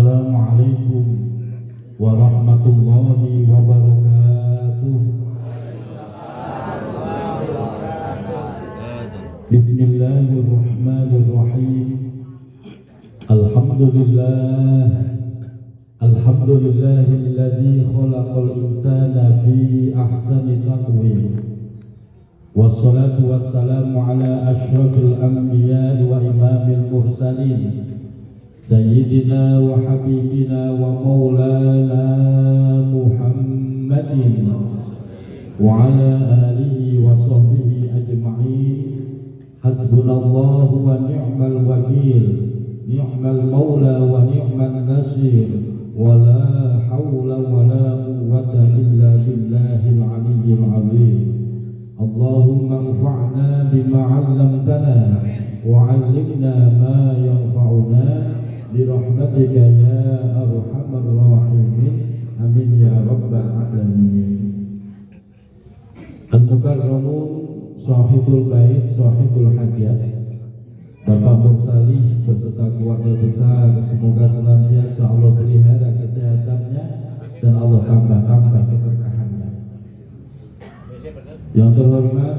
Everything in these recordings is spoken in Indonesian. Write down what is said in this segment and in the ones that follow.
Assalamualaikum warahmatullahi wabarakatuh. Bismillahirrahmanirrahim. Alhamdulillahilladzi khalaqal insana fi ahsani taqwim. Wassalatu wassalamu ala asyrafil anbiya'i wa imamil mursalin Sayyidina wa habibina wa maulana Muhammadin wa ala alihi wa sahbihi ajma'in. Hasbunallahu wa ni'mal wakil, ni'mal maula wa ni'mal nasir, wa la hawla wa la quwwata illa billahil aliyyil azim. Allahumma anfa'na bima 'allamtana wa 'allimna ma yanfa'una birahmatika ya arhamar rahimin. Amin ya rabbal alamin. Al-Mukarramun Sahibul Bait, Sahibul Hajat, Bapak Mursalih beserta keluarga besar, semoga senantiasa Allah pelihara kesehatannya dan Allah tambah keberkahannya. Yang terhormat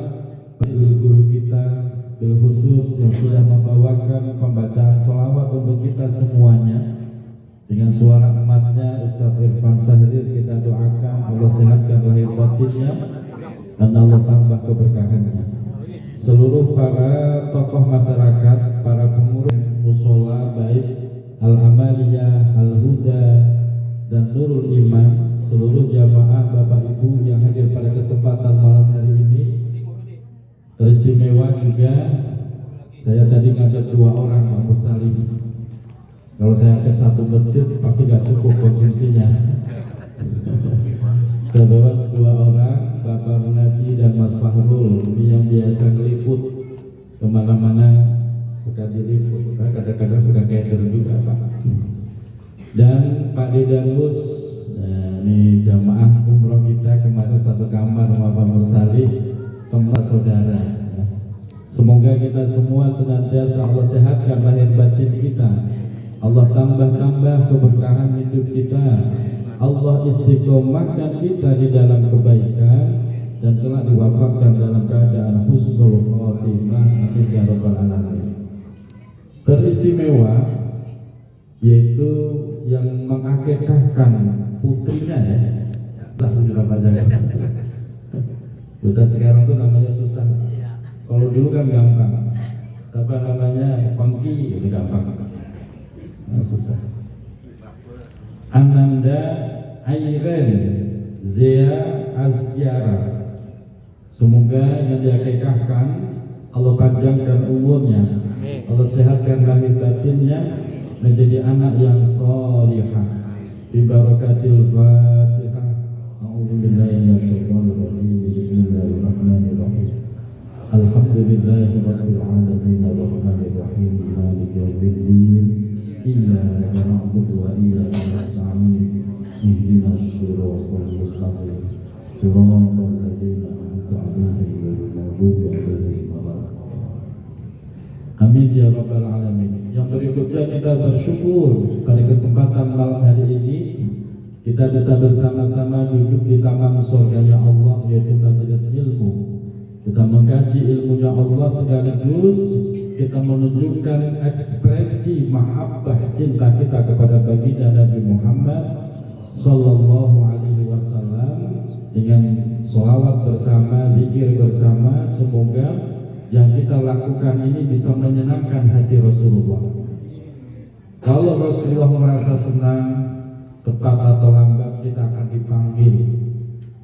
guru kita bil khusus yang sudah membawakan pembacaan sholawat untuk kita semuanya dengan suara emasnya, Ustaz Irfan Sahrir, kita doakan Allah sehatkan lahir batinnya dan Allah tambah keberkahannya. Seluruh para tokoh masyarakat, para pengurus musola baik Al-Amaliyah, Al-Huda dan Nurul Iman, seluruh jamaah Bapak Ibu yang hadir pada kesempatan malam hari ini. Teristimewa juga, saya tadi ngajak 2 orang Pak Mursalih. Kalau saya ajak 1 masjid pasti gak cukup konsumsinya. Saya bawa 2 orang, Bapak Munaji dan Mas Fahrul, ini yang biasa ngeliput kemana-mana, suka diliput, kadang-kadang suka keder juga Pak. Dan Pak Dedanus, ini jamaah umroh kita kemarin satu kamar sama Pak Mursalih, teman saudara. Semoga kita semua senantiasa Allah sehatkan lahir batin kita, Allah tambah keberkahan hidup kita, Allah istiqomahkan kita di dalam kebaikan dan kelak diwafatkan dalam keadaan husnul khotimah. Amin ya rabbal alamin. Teristimewa yaitu yang mengakikahkan putrinya ya. Bocah sekarang tuh namanya susah. Kalau dulu kan gampang. Siapa namanya Pengki itu gampang. Nah, susah. Ananda Airen Zea Azkiara. Semoga yang diakikahkan Allah panjangkan umurnya, Allah sehatkan lahir batinnya, menjadi anak yang sholihah. Bi barakatil Fatihah. A'udzubillahi minasyaitonir rajim. Bismillahirrahmanirrahim. Alhamdulillahi rabbil alamin arrahmanir rahim maliki yaumiddin. Iyyaka na'budu wa iyyaka nasta'in. Ihdinas siratal mustaqim. Siratal ladzina an'amta 'alaihim ghairil maghdubi 'alaihim waladdallin. Amin ya rabbal alamin. Yang berikutnya kita bersyukur pada kesempatan malam hari ini kita bisa bersama-sama duduk di taman surganya Allah, yaitu majelis ilmu. Kita mengkaji ilmunya Allah sekaligus kita menunjukkan ekspresi mahabbah cinta kita kepada baginda Nabi Muhammad Sallallahu Alaihi Wasallam dengan sholawat bersama, zikir bersama. Semoga yang kita lakukan ini bisa menyenangkan hati Rasulullah. Kalau Rasulullah merasa senang, cepat atau lambat kita akan dipanggil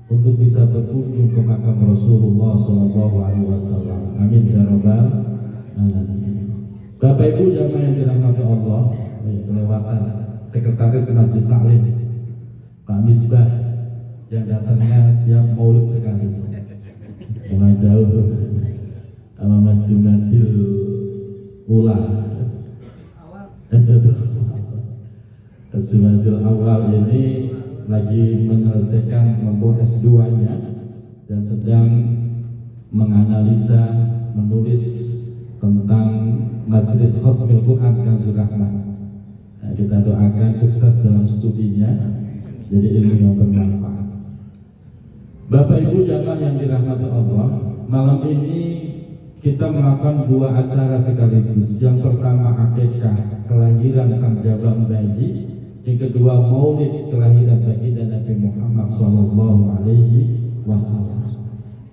untuk bisa berkunjung ke makam Rasulullah Sallallahu Alaihi Wasallam. Amin ya rabbal alamin. Bapak Ibu jamaah yang dirahmati Allah, kelewatan Sekretaris Majelis Taklim Pak Misbah yang datangnya tiap maulid sekali, cuma jauh sama Mas Jumadil Ula. Jumadil awal ini lagi menyelesaikan membuat S2-nya dan sedang menganalisa, menulis tentang Majelis Khatmil Quran Kanzul Rahmah. Nah, kita doakan sukses dalam studinya, jadi ilmu yang bermanfaat. Bapak Ibu jamaah yang dirahmati Allah, malam ini kita melakukan dua acara sekaligus. Yang pertama akikah kelahiran sang jabang bayi, yang kedua maulid kelahiran baginda Nabi Muhammad SAW.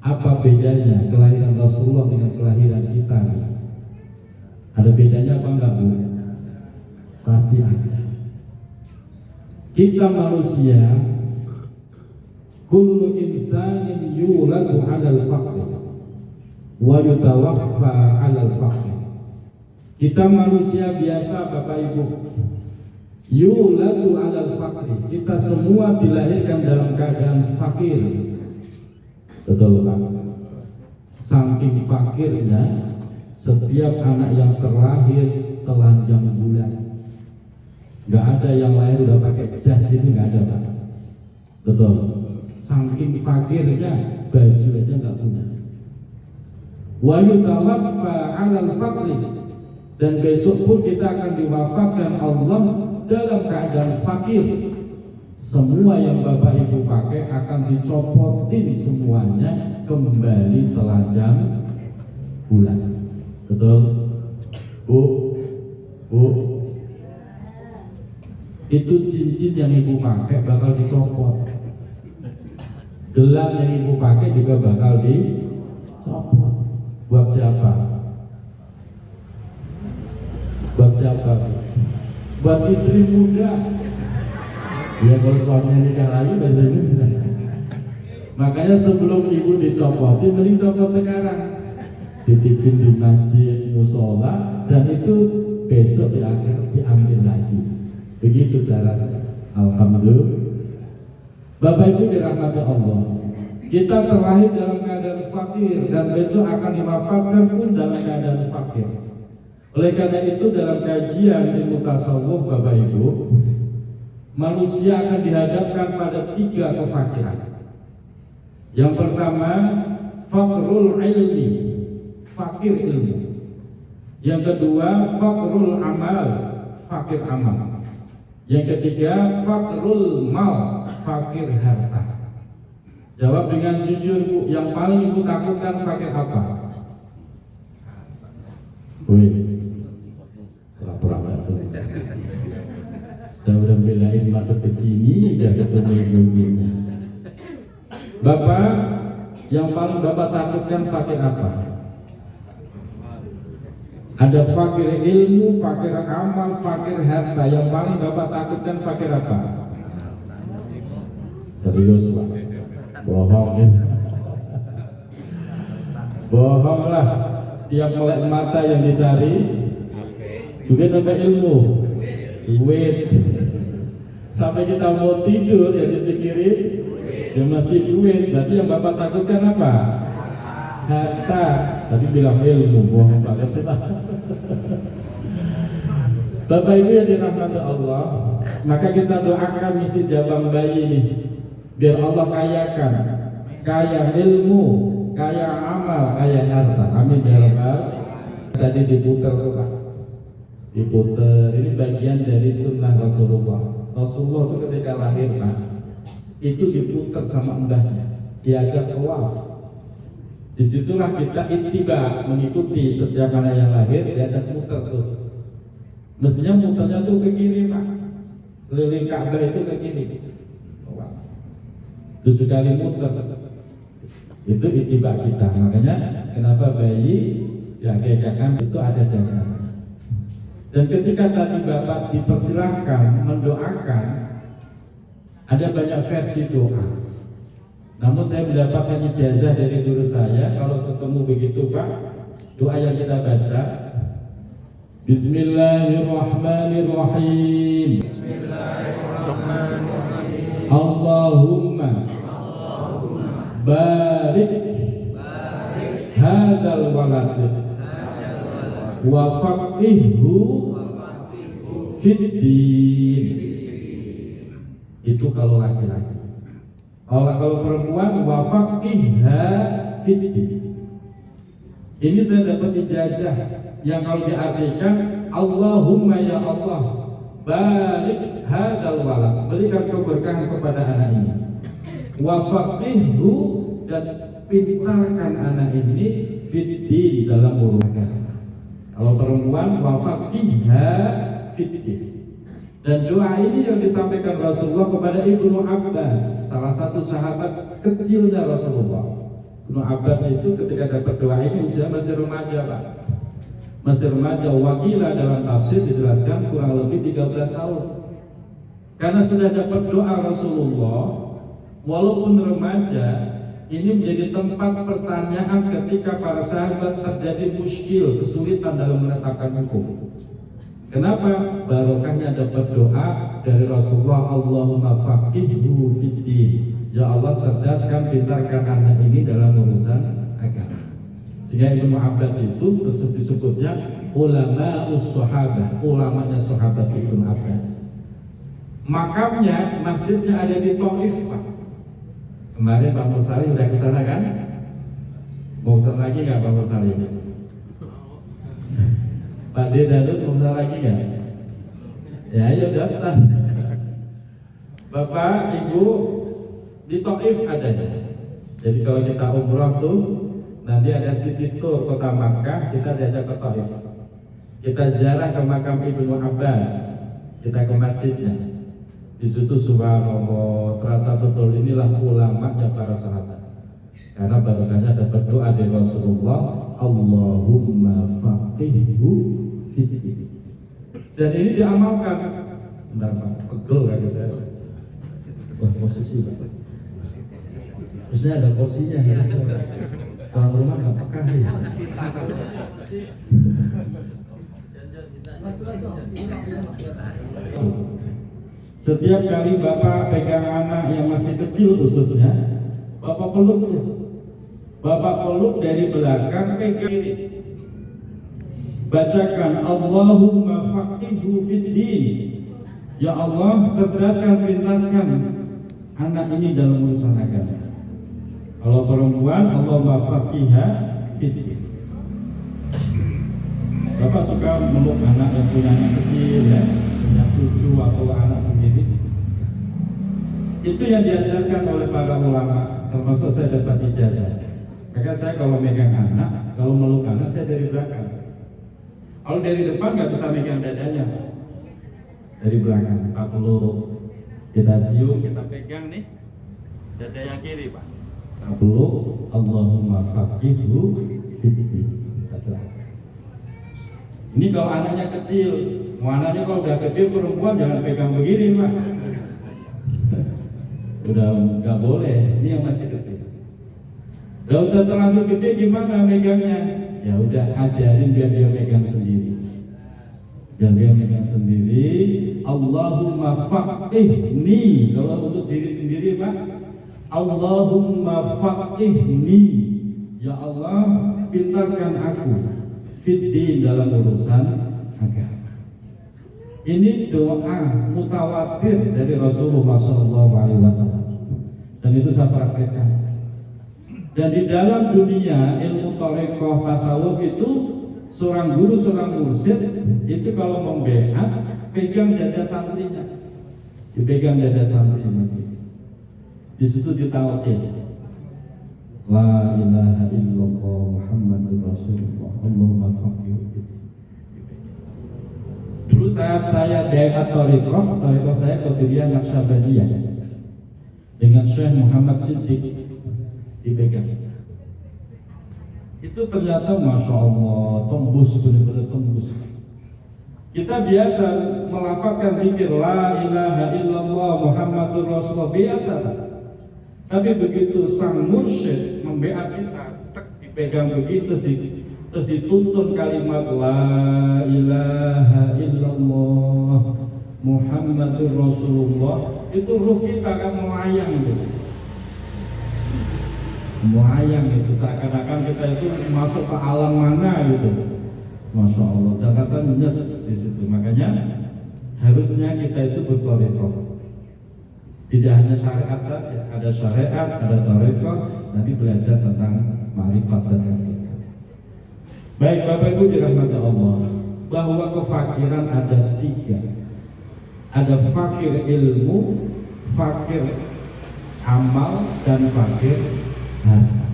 Apa bedanya kelahiran Rasulullah dengan kelahiran kita? Ada bedanya apa enggak, Bu? Pasti ada. Kita manusia, kullu insanin yuladu 'alal faqr wa yutawaffa 'alal faqr. Kita manusia biasa, Bapak Ibu, yuladu 'alal faqr. Kita semua dilahirkan dalam keadaan fakir. Betul Pak? Saking fakirnya, setiap anak yang terlahir telanjang bulan. Gak ada yang lahir udah pakai jas, itu gak ada Pak. Betul. Saking fakirnya, baju aja gak punya. Wa yutawaffa 'alal faqri, dan besok pun kita akan diwafatkan Allah dalam keadaan fakir. Semua yang Bapak Ibu pakai akan dicopotin semuanya, kembali telanjang bulan. Betul? Bu? Bu? Itu cincin yang Ibu pakai bakal dicopot. Gelang yang Ibu pakai juga bakal dicopot. Buat siapa? Buat siapa? Buat istri muda. Ya kalau suaminya nikah lagi biasanya. Makanya sebelum Ibu dicopotin, mending copot sekarang. Ditipin di masjid, musola, dan itu besok di akhir diambil lagi. Begitu caranya. Alhamdulillah. Bapak Ibu dirahmati Allah, kita terlahir dalam keadaan fakir dan besok akan diwafatkan pun dalam keadaan fakir. Oleh karena itu dalam kajian ilmu tasawuf, Bapak Ibu, manusia akan dihadapkan pada 3 kefakiran. Yang pertama, faqrul ilmi, fakir ilmu. Yang kedua, faqrul amal, fakir amal. Yang ketiga, faqrul mal, fakir harta. Jawab dengan jujur, Bu, yang paling Ibu takutkan fakir apa? Wih, pura-pura itu. Saya udah belain mata ke sini, udah ketemu ibu-ibunya. Bapak, yang paling Bapak takutkan fakir apa? Ada fakir ilmu, fakir amal, fakir harta. Yang paling Bapak takutkan fakir apa? Serius Pak? Bohong ya? Bohong lah. Tiap melek mata yang dicari juga tambah ilmu, duit. Sampai kita mau tidur ya dipikirin ya masih duit. Berarti yang Bapak takutkan apa? Harta. Tadi bilang ilmu, bohong banget sih Pak. Bapak Ibu yang dirahmati Allah, maka kita doakan misi jabang bayi ini, biar Allah kayakan, kaya ilmu, kaya amal, kaya harta. Amin ya rabbal. Tadi diputar Pak, diputar. Ini bagian dari sunnah Rasulullah. Rasulullah itu ketika lahir Pak, itu diputar sama mbahnya, diajak tawaf. Disitulah kita ittiba, mengikuti setiap anak yang lahir, diajak muter tuh. Mestinya muternya tuh ke kiri Pak, keliling Ka'bah itu ke kiri. 7 kali muter. Itu ittiba kita. Makanya kenapa bayi diakikahkan itu ada dasarnya. Dan ketika tadi Bapak dipersilahkan mendoakan, ada banyak versi doa. Namun saya mendapatkan ijazah dari guru saya, kalau ketemu begitu Pak, doa yang kita baca, Bismillahirrahmanirrahim. Bismillahirrahmanirrahim. Allahumma barik hadal walad wa faqihhu fiddin. Itu kalau laki-laki. Kalau perempuan, wa faqihha fiddin. Ini saya dapat ijazah yang kalau diartikan Allahumma ya Allah, barik hadzal walad, berikan keberkahan kepada anak ini, wa faqihhu, dan pintarkan anak ini fiddin, dalam urusan agama. Kalau perempuan, wa faqihha fiddin. Dan doa ini yang disampaikan Rasulullah kepada Ibnu Abbas, salah satu sahabat kecilnya Rasulullah. Ibnu Abbas itu ketika dapat doa ini usia masih remaja, Pak. Masih remaja, wakilah dalam tafsir dijelaskan kurang lebih 13 tahun. Karena sudah dapat doa Rasulullah, walaupun remaja, ini menjadi tempat pertanyaan ketika para sahabat terjadi muskil, kesulitan dalam menetapkan hukum. Kenapa? Barokahnya dapat doa dari Rasulullah, Allahumma faqihhu fiddin. Ya Allah, cerdaskan, pintarkan anak ini dalam urusan agama. Sehingga Ibnu Abbas itu disebutnya ulama'us sahabah, ulamanya sahabat Ibnu Abbas. Makamnya, masjidnya ada di Taif, Pak. Kemarin Pak Mursali udah kesana kan? Mau kesana lagi nggak Pak Mursali? Pak Dedanus mau kesana lagi nggak? Ya ayo daftar. Bapak, Ibu, di Taif adanya. Jadi kalau kita umroh tuh, nanti ada city tour kota Makkah, kita diajak ke Taif. Kita ziarah ke makam Ibnu Abbas, kita ke masjidnya. Di situ subhanallah, terasa betul inilah ulamanya para sahabat. Karena barokahnya dapat doa dari Rasulullah, Allahumma faqihhu fiddin. Dan ini diamalkan. Bentar Pak, pegel kaki saya. Wah, posisi Pak. Terusnya ada kursinya ya. Tuan rumah nggak peka ya. Setiap kali Bapak pegang anak yang masih kecil khususnya, Bapak peluk dia. Bapak peluk dari belakang, pegang kiri. Bacakan Allahumma faqihhu fiddin. Ya Allah, cerdaskan, pintarkan anak ini dalam urusan agama. Kalau perempuan, Allahumma faqihha fiddin. Bapak suka meluk anak yang punya anak kecil ya, punya cucu atau anak sendiri. Itu yang diajarkan oleh para ulama, termasuk saya dapat ijazah. Maka saya kalau megang anak, kalau meluk anak saya dari belakang. Kalau dari depan nggak bisa megang dadanya, dari belakang. Kita peluk, kita cium, kita pegang nih dada yang kiri Pak. Kita peluk, Allahumma faqihhu fiddin. Ini kalau anaknya kecil, mau anaknya kalau udah gede perempuan jangan pegang begini Pak. Udah nggak boleh, ini yang masih kecil. Udah terlalu gede gimana megangnya? Ya udah ajarin biar dia megang sendiri. Biar dia megang sendiri. Allahumma faqihni. Kalau untuk diri sendiri Pak, Allahumma faqihni. Ya Allah, pintarkan aku fiddin, dalam urusan agama. Ini doa mutawatir dari Rasulullah SAW, dan itu saya praktekkan. Dan di dalam dunia ilmu thariqah tasawuf itu, seorang guru, seorang mursyid itu kalau membeat, pegang dada santrinya, dipegang dada santrinya. Di situ ditawakil. La ilaha illallah Muhammadur Rasulullah, Allahumma faqihhu. Dulu saat saya beat thariqah saya Qadiriyah Naqsyabandiyah dengan Syekh Muhammad Siddiq, dipegang. Itu ternyata Masya Allah, tembus, benar-benar tembus. Kita biasa melafazkan zikir La ilaha illallah Muhammadur Rasulullah, biasa. Tapi begitu sang mursyid membeat kita, dipegang begitu, terus dituntun kalimat La ilaha illallah Muhammadur Rasulullah, itu ruh kita akan melayang gitu. Melayang itu seakan-akan kita itu masuk ke alam mana gitu. Masya Allah, dan rasanya nyes di situ. Makanya harusnya kita itu berthariqah. Tidak hanya syariat saja, ada syariat, ada thariqah, nanti belajar tentang ma'rifat dan hakikat. Baik Bapak Ibu dirahmati Allah, bahwa kefakiran ada 3. Ada fakir ilmu, fakir amal, dan fakir harta.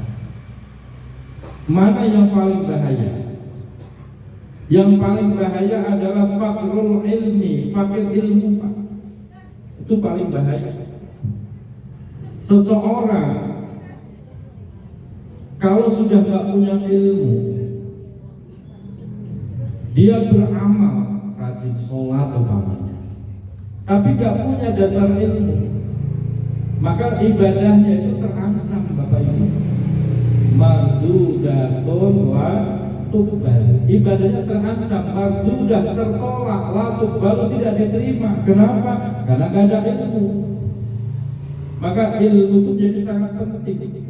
Mana yang paling bahaya? Yang paling bahaya adalah fakrul ilmi, fakir ilmu, Pak. Itu paling bahaya. Seseorang kalau sudah gak punya ilmu, dia beramal, rajin sholat umpamanya, tapi gak punya dasar ilmu, maka ibadahnya itu terancam, Bapak Ibu. Mardudatun la tuqbal. Ibadahnya terancam, mardudah, tertolak, la tuqbal, tidak diterima. Kenapa? Karena gak ada ilmu. Maka ilmu itu jadi sangat penting.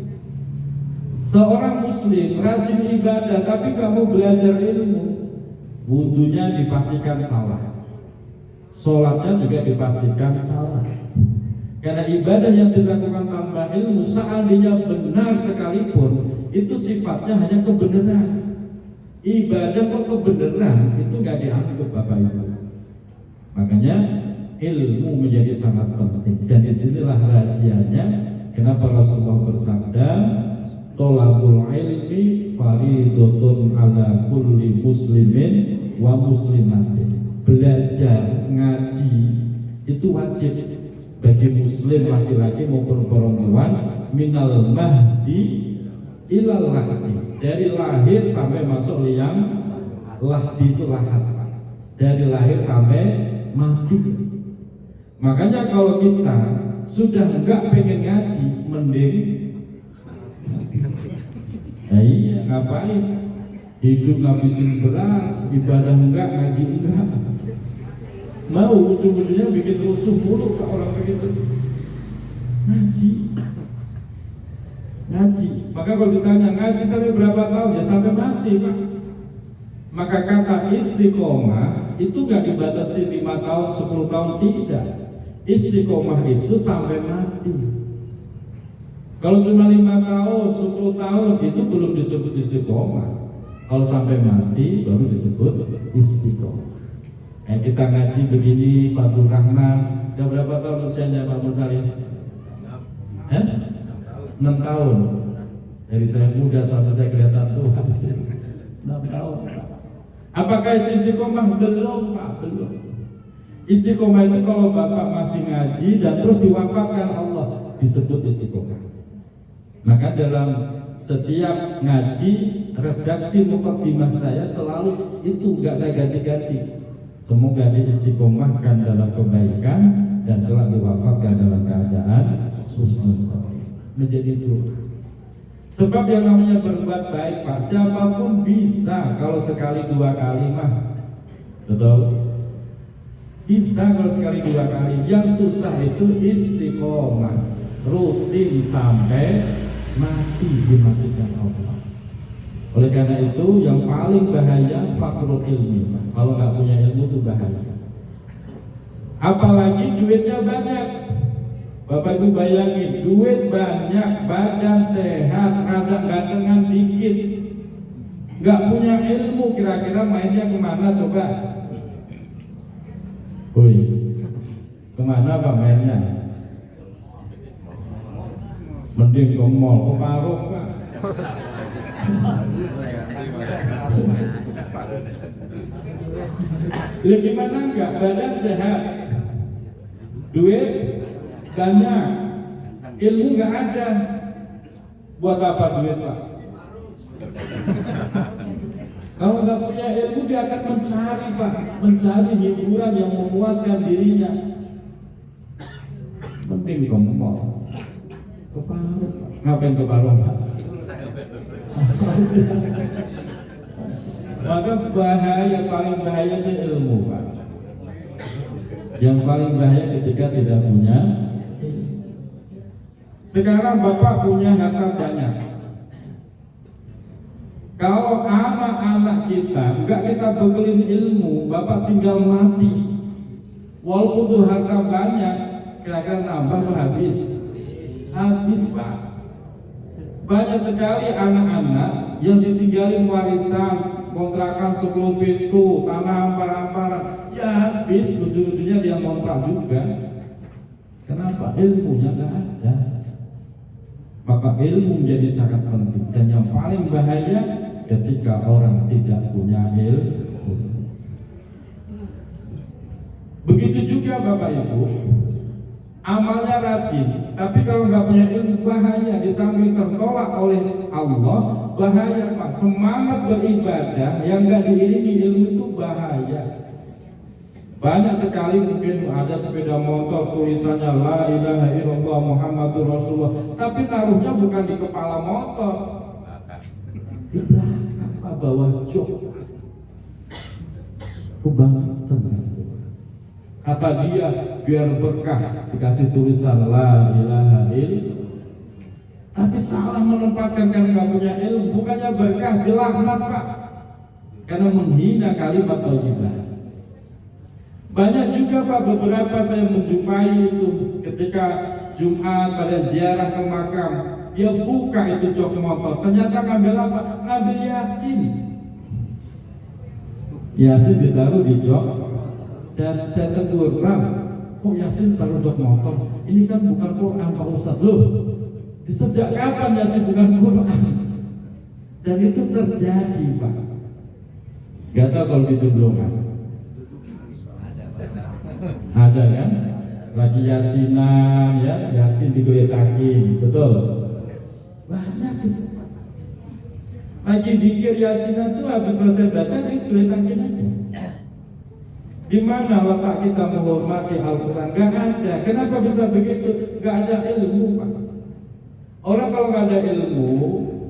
Seorang muslim rajin ibadah tapi gak mau belajar ilmu, wudunya dipastikan salah, sholatnya juga dipastikan salah. Karena ibadah yang dilakukan tanpa ilmu, seandainya benar sekalipun, itu sifatnya hanya kebenaran. Ibadah kok kebenaran, itu gak dianggap, Bapak Ibu. Makanya ilmu menjadi sangat penting. Dan disinilah rahasianya kenapa Rasulullah bersabda, tolabul ilmi faridotun ala kulli muslimin wa muslimatin. Belajar, ngaji itu wajib bagi muslim laki-laki maupun perempuan, minal mahdi ilal lahdi, dari lahir sampai masuk liang. Lahdi itu lahat, dari lahir sampai mati. Makanya kalau kita sudah enggak pengen ngaji, mending iya, ngapain? Hidup ngabisin beras, ibadah enggak, ngaji enggak. Mau ujung-ujungnya bikin rusuh mulu ke orang begitu. Ngaji. Maka kalau ditanya ngaji sampai berapa tahun, ya sampai mati, Pak. Maka kata istiqomah itu gak dibatasi 5 tahun, 10 tahun, tidak. Istiqomah itu sampai mati. Kalau cuma 5 tahun, 10 tahun itu belum disebut istiqomah. Kalau sampai mati baru disebut istiqomah. Kita ngaji begini, Fathur Rahman. Sudah berapa tahun usianya Pak Musalim? 6 tahun. Dari saya muda sampai saya kelihatan tua. 6 tahun. Apakah itu istiqomah? Belum, Pak, belum. Istiqomah itu kalau Bapak masih ngaji dan terus diwafatkan Allah, disebut istiqomah. Maka dalam setiap ngaji, redaksi muqaddimah saya selalu itu, nggak saya ganti-ganti. Semoga diistiqomahkan dalam kebaikan dan telah diwafatkan dalam keadaan husnul khotimah. Menjadi doa. Sebab yang namanya berbuat baik, Pak, siapapun bisa kalau sekali 2 kali mah. Betul? Bisa kalau sekali 2 kali. Yang susah itu istiqomah, rutin sampai mati dimatikan Allah. Oleh karena itu yang paling bahaya fakrul ilmi, Pak. Kalau nggak punya ilmu itu bahaya. Apalagi duitnya banyak. Bapak Ibu bayangin, duit banyak, badan sehat, rada gantengan dikit, nggak punya ilmu, kira-kira mainnya kemana coba? Woi, kemana Pak mainnya? Mending ke mall, ke warung, Pak. Lihat gimana enggak, badan sehat, duit banyak, ilmu nggak ada. Buat apa duit, Pak? Kalau nggak punya ilmu dia akan mencari, Pak, mencari hiburan yang memuaskan dirinya. Mending ke mall, ke warung. Ngapain ke warung, Pak? Maka bahaya, paling bahaya itu ilmu, Pak. Yang paling bahaya ketika tidak punya. Sekarang Bapak punya harta banyak. Kalau anak-anak kita enggak kita bekelin ilmu, Bapak tinggal mati. Walaupun tuh harta banyak, kira-kira nambah atau habis? Habis, Pak. Banyak sekali anak-anak yang ditinggalin warisan, kontrakan 10 pintu, tanah hampar-hamparan, ya habis, ujung-ujungnya dia ngontrak juga. Kenapa? Ilmunya nggak ada. Maka ilmu menjadi sangat penting, dan yang paling bahaya ketika orang tidak punya ilmu. Begitu juga Bapak Ibu, amalnya rajin, tapi kalau nggak punya ilmu bahaya. Di samping tertolak oleh Allah, bahaya Pak. Semangat beribadah yang nggak diiringi ilmu itu bahaya. Banyak sekali mungkin ada sepeda motor tulisannya La ilaha illallah Muhammadur Rasulullah, tapi naruhnya bukan di kepala motor, di belakang Pak, bawah jok. Kebangetan. Kata dia biar berkah dikasih tulisan La ilaha illallah, tapi salah menempatkan karena nggak punya ilmu. Bukannya berkah, dilaknat Pak, karena menghina kalimat thayyibah. Banyak juga Pak, beberapa saya menjumpai itu ketika Jumat pada ziarah ke makam, dia buka itu jok motor, ternyata ngambil apa? Ngambil Yasin. Yasin ditaruh di jok. Saya tegur, Ram, kok Yasin taruh jok motor? Ini kan bukan Quran Pak Ustadz. Loh, sejak kapan Yasin bukan Quran? Dan itu terjadi Pak. Gak tahu kalau di Jumblongan ada kan? Lagi Yasinan ya, Yasin digeletakin, betul? Banyak itu. Lagi dikir Yasinan itu habis selesai baca digeletakin aja. Di mana letak kita menghormati Al-Quran? Gak ada. Kenapa bisa begitu? Gak ada ilmu Pak. Orang kalau gak ada ilmu,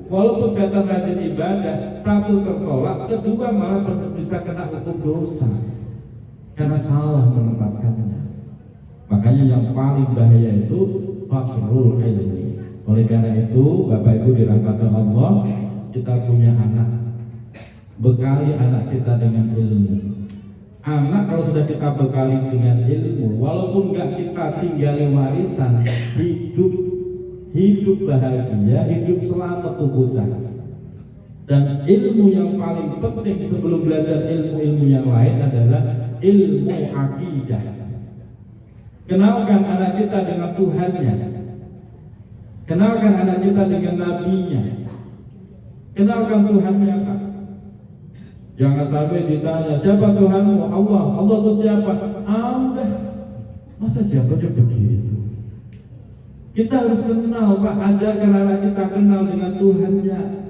walaupun datang rajin ibadah, satu tertolak, kedua malah bisa kena hukum dosa karena salah menempatkannya. Makanya yang paling bahaya itu fakhrul ilmi. Oleh karena itu, Bapak Ibu dirahmati Allah, kita punya anak, bekali anak kita dengan ilmu. Anak kalau sudah kita bekali dengan ilmu, walaupun nggak kita tinggali warisan, hidup bahagia, hidup selamat tuh bocah. Dan ilmu yang paling penting sebelum belajar ilmu-ilmu yang lain adalah ilmu akidah. Kenalkan anak kita dengan Tuhannya, kenalkan anak kita dengan Nabinya, kenalkan Tuhannya Pak. Jangan sampai ditanya siapa Tuhanmu? Allah. Allah itu siapa? Udah. Masa jawabannya begitu? Kita harus kenal Pak, ajarkan anak kita kenal dengan Tuhannya.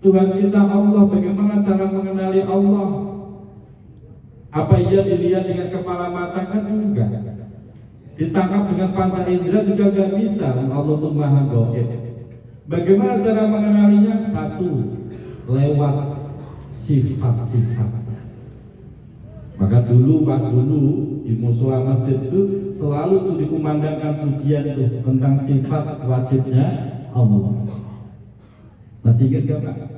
Tuhan kita Allah, bagaimana cara mengenali Allah? Apa ia dilihat dengan kepala mata? Kan enggak. Ditangkap dengan panca indera juga enggak bisa. Allah itu maha gaib. Bagaimana cara mengenalinya? Satu, lewat sifat-sifatnya. Maka dulu Pak, di musola masjid itu selalu tuh dikumandangkan pujian tuh tentang sifat wajibnya Allah. Masih ingat gak Pak?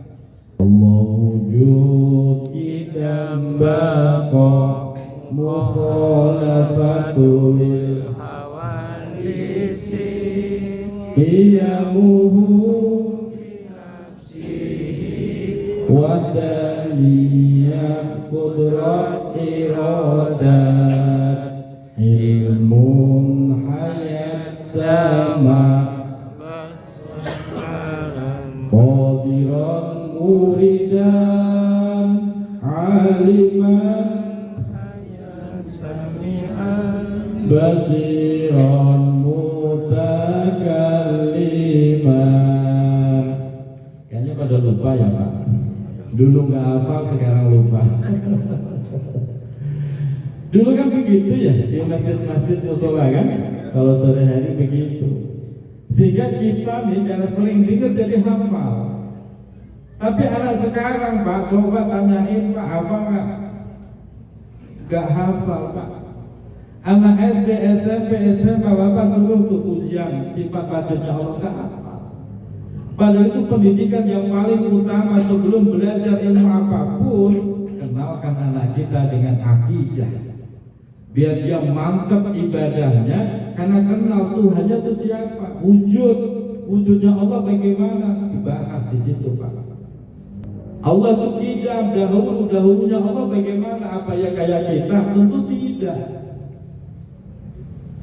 Allah wujud idam baqa mukhalafatul hawadisi iyamuhu wadaniyah kudrat iradat ilmun hayat sama qadiran muridan aliman hayat sami'an basiran mutakalliman. Kayaknya pada lupa ya Pak. Dulu nggak hafal, sekarang lupa. Dulu kan begitu ya di masjid-masjid musola kan, kalau sore hari begitu. Sehingga kita nih karena sering dengar jadi hafal. Tapi anak sekarang Pak, coba tanyain Pak, hafal nggak? Nggak hafal Pak. Anak SD, SMP, SMA Bapak suruh tuh ujian sifat wajibnya Allah, nggak hafal. Padahal itu pendidikan yang paling utama sebelum belajar ilmu apapun. Kenalkan anak kita dengan akidah, biar dia mantap ibadahnya, karena kenal Tuhannya itu siapa, wujudnya Allah bagaimana, dibahas di situ Pak. Allah itu tidak, dahulunya Allah bagaimana? Apa ya kayak kita? Tentu tidak.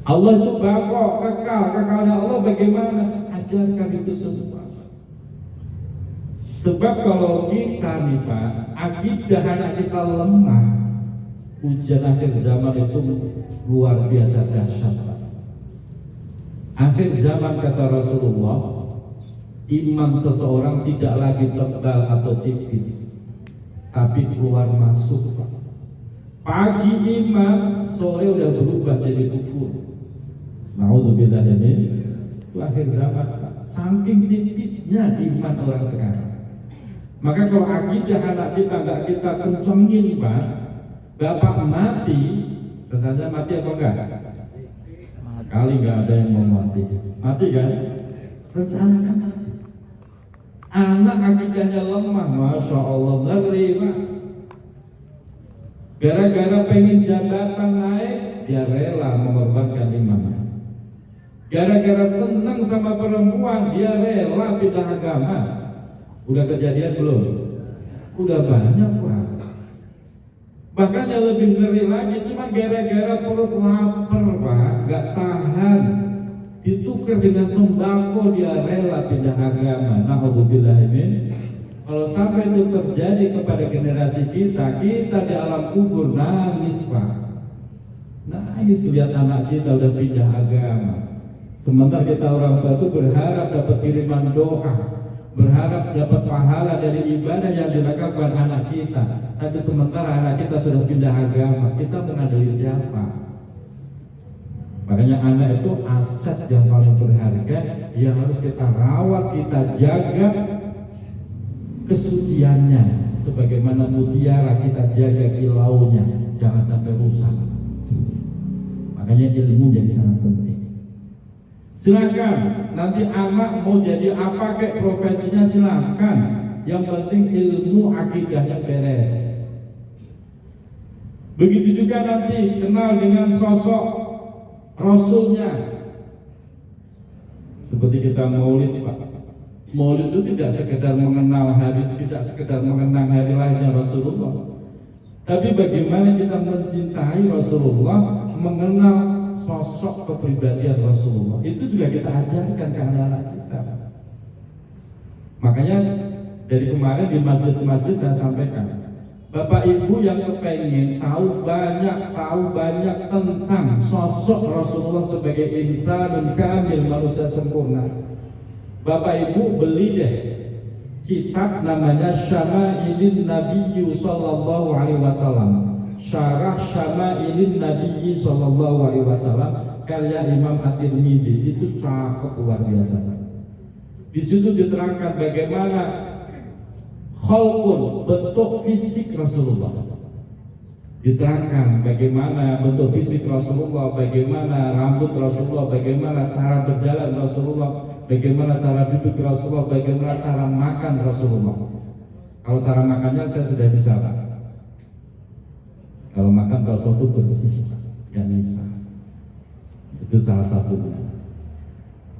Allah itu bako, kekalnya Allah bagaimana? Ajarkan itu semua. Sebab kalau kita nih Pak, akidah anak kita lemah, ujian akhir zaman itu luar biasa dahsyat Pak. Akhir zaman kata Rasulullah, iman seseorang tidak lagi tebal atau tipis, tapi keluar masuk Pak. Pagi iman, sore udah berubah jadi kufur. Naudzubillah itu akhir zaman Pak. Saking tipisnya iman orang sekarang. Maka kalau akidah anak kita nggak kita kencengin Pak, bapak mati, ternyata mati apa enggak? Kali nggak ada yang mau mati, mati kan? Rencanakan mati. Anak akidahnya lemah, masya Allah, ngeri Pak. Gara-gara pengen jabatan naik, dia rela mengorbankan imannya. Gara-gara senang sama perempuan, dia rela pindah agama. Udah kejadian belum? Udah banyak Pak. Bahkan yang lebih ngeri lagi, cuma gara-gara perut lapar Pak, gak tahan, ditukar dengan sembako, dia rela pindah agama. Naudzubillahimin. Kalau sampai itu terjadi kepada generasi kita di alam kubur nangis Pak. Nangis lihat anak kita udah pindah agama. Sementara kita orang tua itu berharap dapat kiriman doa, berharap dapat pahala dari ibadah yang dilakukan anak kita. Tapi sementara anak kita sudah pindah agama, kita mengandalkan siapa? Makanya anak itu aset yang paling berharga, yang harus kita rawat, kita jaga kesuciannya. Sebagaimana mutiara kita jaga kilaunya, jangan sampai rusak. Makanya ilmu jadi sangat penting. Silakan, nanti anak mau jadi apa kayak profesinya silakan. Yang penting ilmu akidahnya beres. Begitu juga nanti kenal dengan sosok Rasulnya. Seperti kita maulid Pak. Maulid itu tidak sekedar mengenal hari, tidak sekedar mengenang hari lahirnya Rasulullah. Tapi bagaimana kita mencintai Rasulullah, mengenal sosok kepribadian Rasulullah, itu juga kita ajarkan ke anak-anak kita. Makanya dari kemarin di majelis-majelis saya sampaikan, Bapak Ibu yang kepengen tahu banyak tentang sosok Rasulullah sebagai insanun kamil, manusia sempurna, Bapak Ibu beli deh kitab namanya Syama'ilin Nabiyyu Sallallahu Alaihi Wasallam, Syarah Syama'ilin Nabiyyi Sallallahu Alaihi Wasallam karya Imam At-Tirmidzi. Itu cakep luar biasa. Di situ diterangkan bagaimana khalqun, bentuk fisik Rasulullah. Diterangkan bagaimana bentuk fisik Rasulullah, bagaimana rambut Rasulullah, bagaimana cara berjalan Rasulullah, bagaimana cara duduk Rasulullah, bagaimana cara makan Rasulullah. Kalau cara makannya saya sudah bisa Pak. Kalau makan Rasul itu bersih, gak bisa. Itu salah satunya.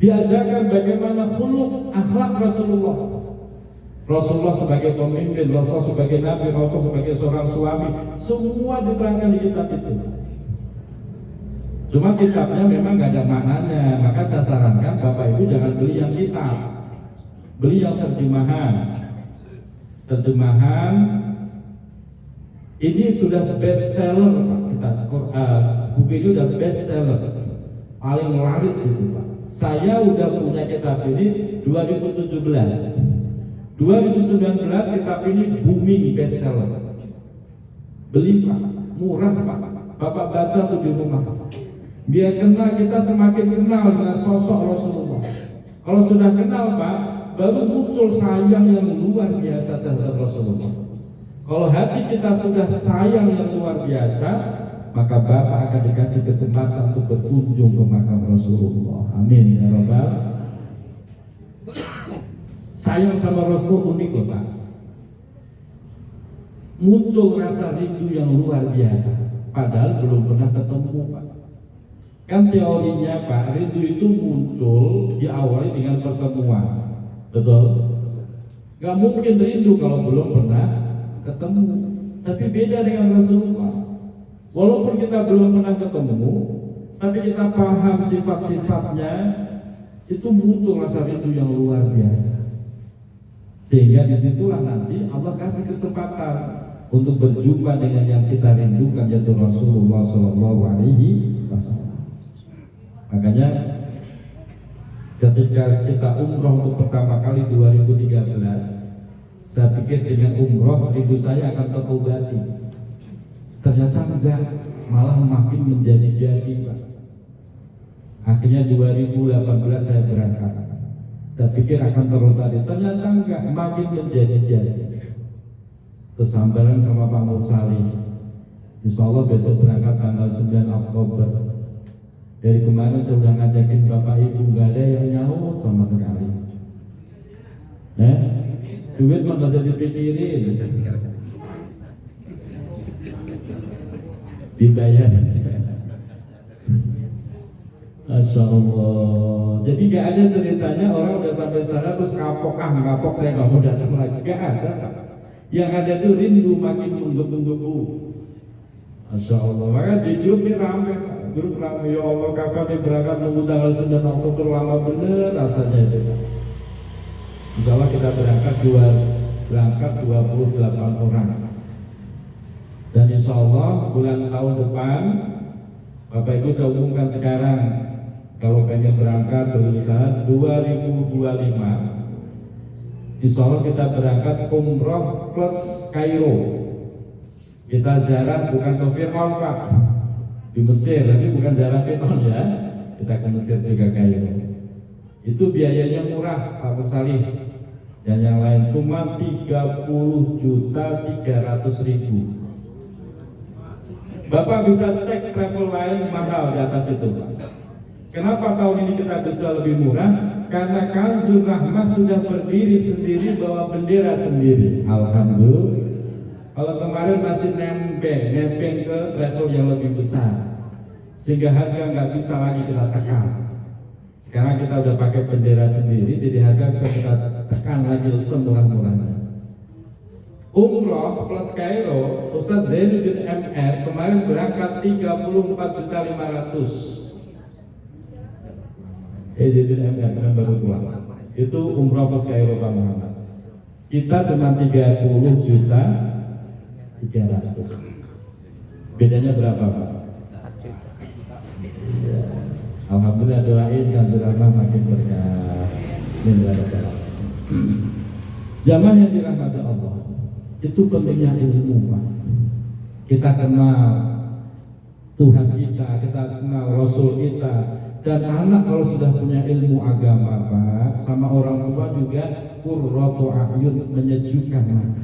Diajarkan bagaimana khuluq, akhlak Rasulullah. Rasulullah sebagai pemimpin, Rasulullah sebagai nabi, Rasulullah sebagai seorang suami, semua diterangkan di kitab itu. Cuma kitabnya memang gak ada maknanya, maka saya sarankan Bapak Ibu jangan beli yang kitab, beli yang terjemahan. Terjemahan ini sudah best seller Pak, buku ini udah best seller, paling laris itu Pak. Saya udah punya kitab ini 2017, 2019 kitab ini booming best seller. Beli Pak, murah Pak, Bapak baca tuh di rumah. Biar kenal, kita semakin kenal dengan sosok Rasulullah. Kalau sudah kenal Pak, baru muncul sayang yang luar biasa terhadap Rasulullah. Kalau hati kita sudah sayang yang luar biasa, maka Bapak akan dikasih kesempatan untuk berkunjung ke makam Rasulullah. Amin ya Rabbal. Sayang sama Rasul unik loh Pak. Muncul rasa rindu yang luar biasa, padahal belum pernah ketemu Pak. Kan teorinya Pak, rindu itu muncul diawali dengan pertemuan, betul? Gak mungkin rindu kalau belum pernah ketemu. Tapi beda dengan Rasulullah. Walaupun kita belum pernah ketemu, tapi kita paham sifat-sifatnya, itu muncul rasa rindu yang luar biasa. Sehingga disitulah nanti Allah kasih kesempatan untuk berjumpa dengan yang kita rindukan, yaitu Rasulullah SAW. Makanya ketika kita umroh untuk pertama kali 2013, saya pikir dengan umroh rindu saya akan terobati. Ternyata enggak, malah makin menjadi-jadi, Pak. Akhirnya 2018 saya berangkat. Saya pikir akan terobati, ternyata enggak, makin menjadi-jadi. Kesambaran sama Pak Mursali. Insya Allah besok berangkat tanggal 9 Oktober. Dari kemarin saya sudah ngajakin Bapak Ibu, nggak ada yang nyaut sama sekali. Duit mah nggak usah dipikirin, dibayar. Masya Allah. Jadi nggak ada ceritanya orang udah sampai sana terus kapok saya nggak mau datang lagi. Nggak ada. Yang ada tuh rindu makin menggebu-gebu. Masya Allah. Maka di grup ini ramai. Grup ramai, ya Allah kapan nih berangkat, nunggu tanggal 9 Oktober, lama bener rasanya itu. Insya Allah kita berangkat 28 orang. Dan insya Allah bulan tahun depan, Bapak Ibu saya umumkan sekarang, kalau pengen berangkat berusaha 2025, insya Allah kita berangkat umroh plus Kairo. Kita ziarah bukan ke Fir'aun, Pak, di Mesir, tapi bukan ziarah Fir'aun ya. Kita ke Mesir juga Kairo. Itu biayanya murah, Pak Mursali. Dan yang lain cuma 30.300.000. Bapak bisa cek travel lain mahal di atas itu, Pak. Kenapa tahun ini kita bisa lebih murah? Karena Kanzul Rahmah sudah berdiri sendiri, bawa bendera sendiri. Alhamdulillah. Kalau kemarin masih nempel ke travel yang lebih besar, sehingga harga nggak bisa lagi kita tekan. Sekarang kita udah pakai bendera sendiri, jadi harga bisa kita tekan lagi semurah-murahnya. Umroh plus Kairo, Ustaz Zainuddin MR kemarin berangkat 34.500.000. Zainuddin MR kan baru pulang. Itu umroh plus Kairo Pak Muhammad. Kita cuma 30.300.000. Bedanya berapa, Pak? Ya. Alhamdulillah, doain Kanzul Rahmah makin berkah. Jamaah yang dirahmati Allah, itu pentingnya ilmu, Pak. Kita kenal Tuhan kita kenal Rasul kita. Dan anak kalau sudah punya ilmu agama, Pak, sama orang tua juga qurratu a'yun, menyejukkan mata.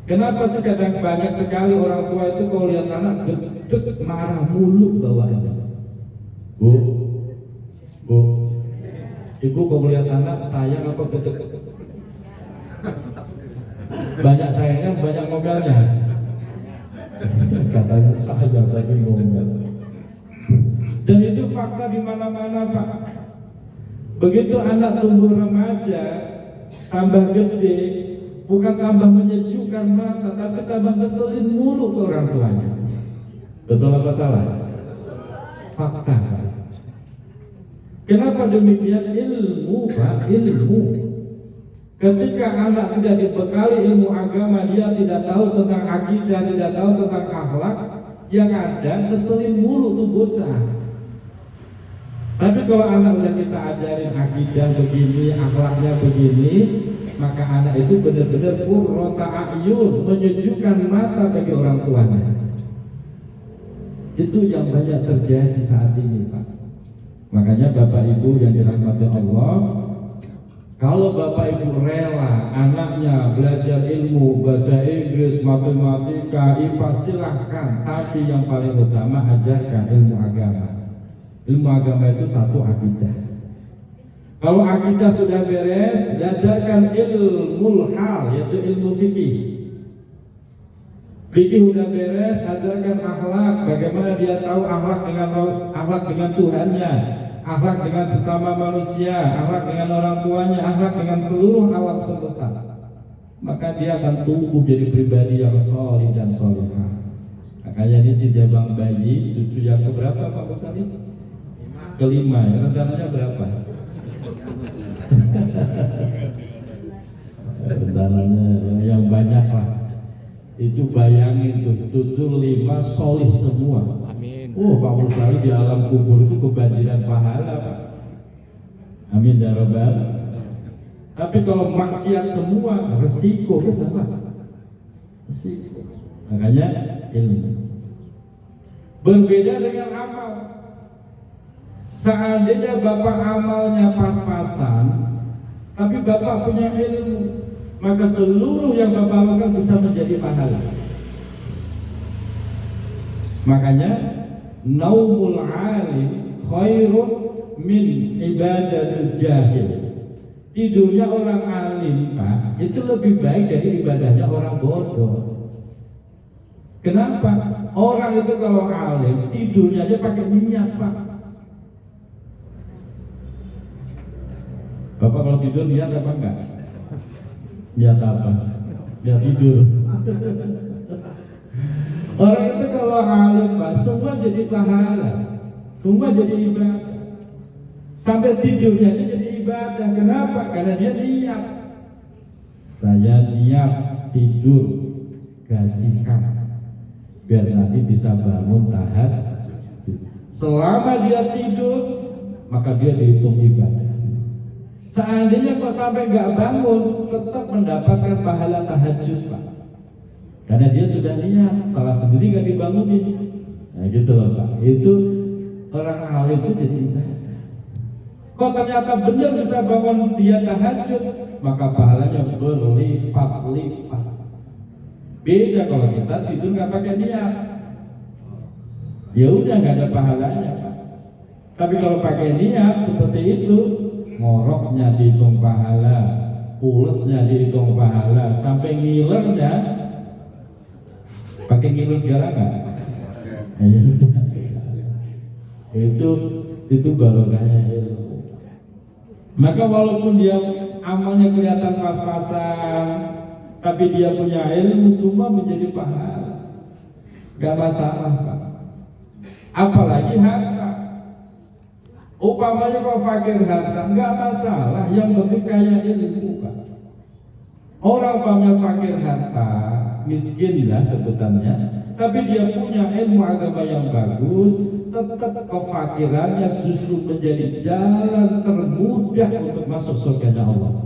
Kenapa sih kadang banyak sekali orang tua itu kalau lihat anak gedek, marah mulu bawaannya. Bu, ibu kalau lihat anak sayang apa gedek? Banyak sayangnya, banyak ngomelnya. Katanya sayang tapi ngomel. Dan itu fakta di mana-mana, Pak. Begitu anak tumbuh remaja, tambah gede, bukan tambah menyejukkan mata, tapi tambah ngeselin mulu ke orang tuanya. Betul apa salah? Fakta, Pak. Kenapa demikian? Ilmu, Pak, ilmu. Ketika anak tidak dibekali ilmu agama, dia tidak tahu tentang akidah, tidak tahu tentang akhlak, yang ada ngeselin mulu tuh bocah. Tapi kalau anak udah kita ajarin akidah begini, akhlaknya begini, maka anak itu benar-benar qurrata a'yun, menyejukkan mata bagi orang tuanya. Itu yang banyak terjadi saat ini, Pak. Makanya Bapak Ibu yang dirahmati Allah, kalau Bapak Ibu rela anaknya belajar ilmu, bahasa Inggris, matematika, IPA, silahkan. Tapi yang paling utama ajarkan ilmu agama. Ilmu agama itu satu akidah. Kalau akidah sudah beres, ajarkan ilmu hal, yaitu ilmu fikih. Fikih udah beres, ajarkan akhlak. Bagaimana dia tahu akhlak dengan Tuhannya. akhlak dengan sesama manusia, akhlak dengan orang tuanya, akhlak dengan seluruh alam semesta, maka dia akan tumbuh jadi pribadi yang solih dan solihah. Makanya ini si Jabang bayi cucu yang keberapa Pak Musari? Kelima ya, rencananya berapa? Rencananya yang banyak lah. Itu bayangin tuh, cucu 5 solih semua. Amin. Pak Musari di alam kubur itu kebanjiran pahala Pak. Amin ya Rabbal. Tapi kalau maksiat semua, resiko kita Pak. Resiko. Makanya ilmu. Berbeda dengan amal. Seandainya bapak amalnya pas-pasan, tapi bapak punya ilmu, maka seluruh yang bapak lakukan bisa menjadi pahala. Makanya naumul alim khairun min ibadatil jahil. Tidurnya orang alim Pak, itu lebih baik dari ibadahnya orang bodoh. Kenapa? Orang itu kalau alim tidurnya aja pakai niat Pak. Bapak kalau tidur niat apa enggak? Niat apa? Niat tidur. Orang itu kalau alim Pak, semua jadi pahala, semua jadi ibadah. Sampai tidurnya aja jadi ibadah. Kenapa? Karena dia niat. Saya niat tidur kasihkan biar nanti bisa bangun tahajud. Selama dia tidur, maka dia dihitung ibadah. Seandainya kok sampai nggak bangun, tetap mendapatkan pahala tahajud Pak. Karena dia sudah niat, salah sendiri nggak dibangunin. Nah gitu loh Pak. Itu orang alim itu jadi ibadah. Kok ternyata benar bisa bangun dia tahajud, maka pahalanya berlipat-lipat. Beda kalau kita tidur nggak pakai niat, ya udah nggak ada pahalanya Pak. Tapi kalau pakai niat seperti itu, ngoroknya dihitung pahala, pulesnya dihitung pahala, sampai ngilernya pakai ngiler segala nggak? Itu barokahnya ilmu. Maka walaupun dia amalnya kelihatan pas-pasan, tapi dia punya ilmu, semua menjadi pahala, gak masalah Pak. Apalagi harta. Upamanya kalau fakir harta, gak masalah, yang penting kaya ilmu Pak. Orang umpamanya fakir harta, miskin lah sebutannya, tapi dia punya ilmu agama yang bagus, tetap kefakirannya justru menjadi jalan termudah untuk masuk surganya Allah.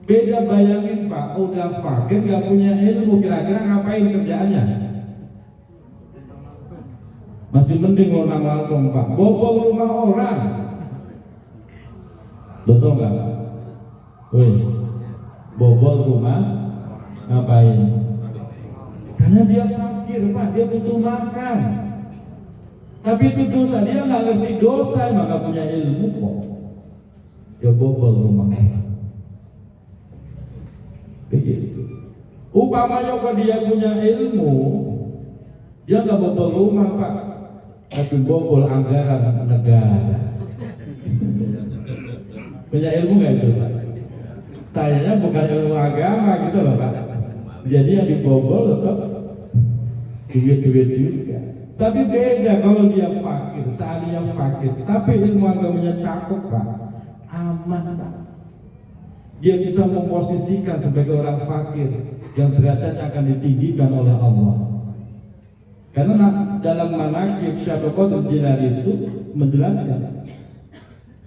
Beda bayangin Pak, udah fakir gak punya ilmu, kira-kira ngapain kerjaannya? Masih mending lonang-lantung Pak, bobol rumah orang. Betul gak Pak? Wih, bobol rumah ngapain? Karena dia fakir Pak, dia butuh makan. Tapi itu dosa, dia nggak ngerti dosa, maka punya ilmu kok. Dia bobol rumah orang. Begitu. Upamanya kalau dia punya ilmu, dia nggak bobol rumah Pak, tapi bobol anggaran negara. Punya ilmu nggak itu Pak? Sayanya bukan ilmu agama gitu loh Pak. Jadi yang dibobol tetap duit-duit juga. Tapi beda kalau dia fakir, seandainya fakir, tapi ilmu agamanya cakep Pak, aman Pak. Dia bisa memposisikan sebagai orang fakir yang derajatnya akan ditinggikan oleh Allah. Karena dalam manaqib Syekh Qadir Jilani itu menjelaskan,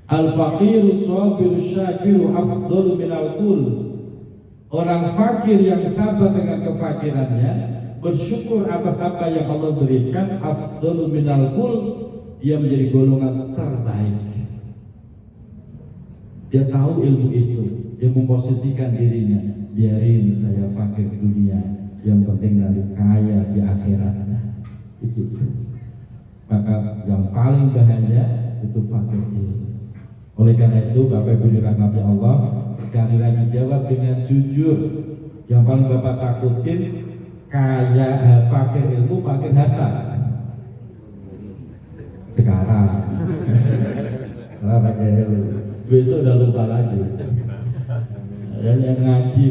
al-faqiru sabiru syakiru afdalu minal kul. Orang fakir yang sabar dengan kefakirannya, bersyukur atas apa yang Allah berikan, afdalu minal kul, dia menjadi golongan terbaik. Dia tahu ilmu itu, dia memposisikan dirinya, biarin saya fakir dunia, yang penting nanti kaya di akhiratnya. Itu. Maka yang paling bahaya itu fakir ilmu. Oleh karena itu Bapak Ibu dirahmati Allah, sekali lagi jawab dengan jujur. Yang paling Bapak takutin kaya fakir ilmu, fakir harta. Sekarang para kiai. Besok udah lupa lagi. Yang ngaji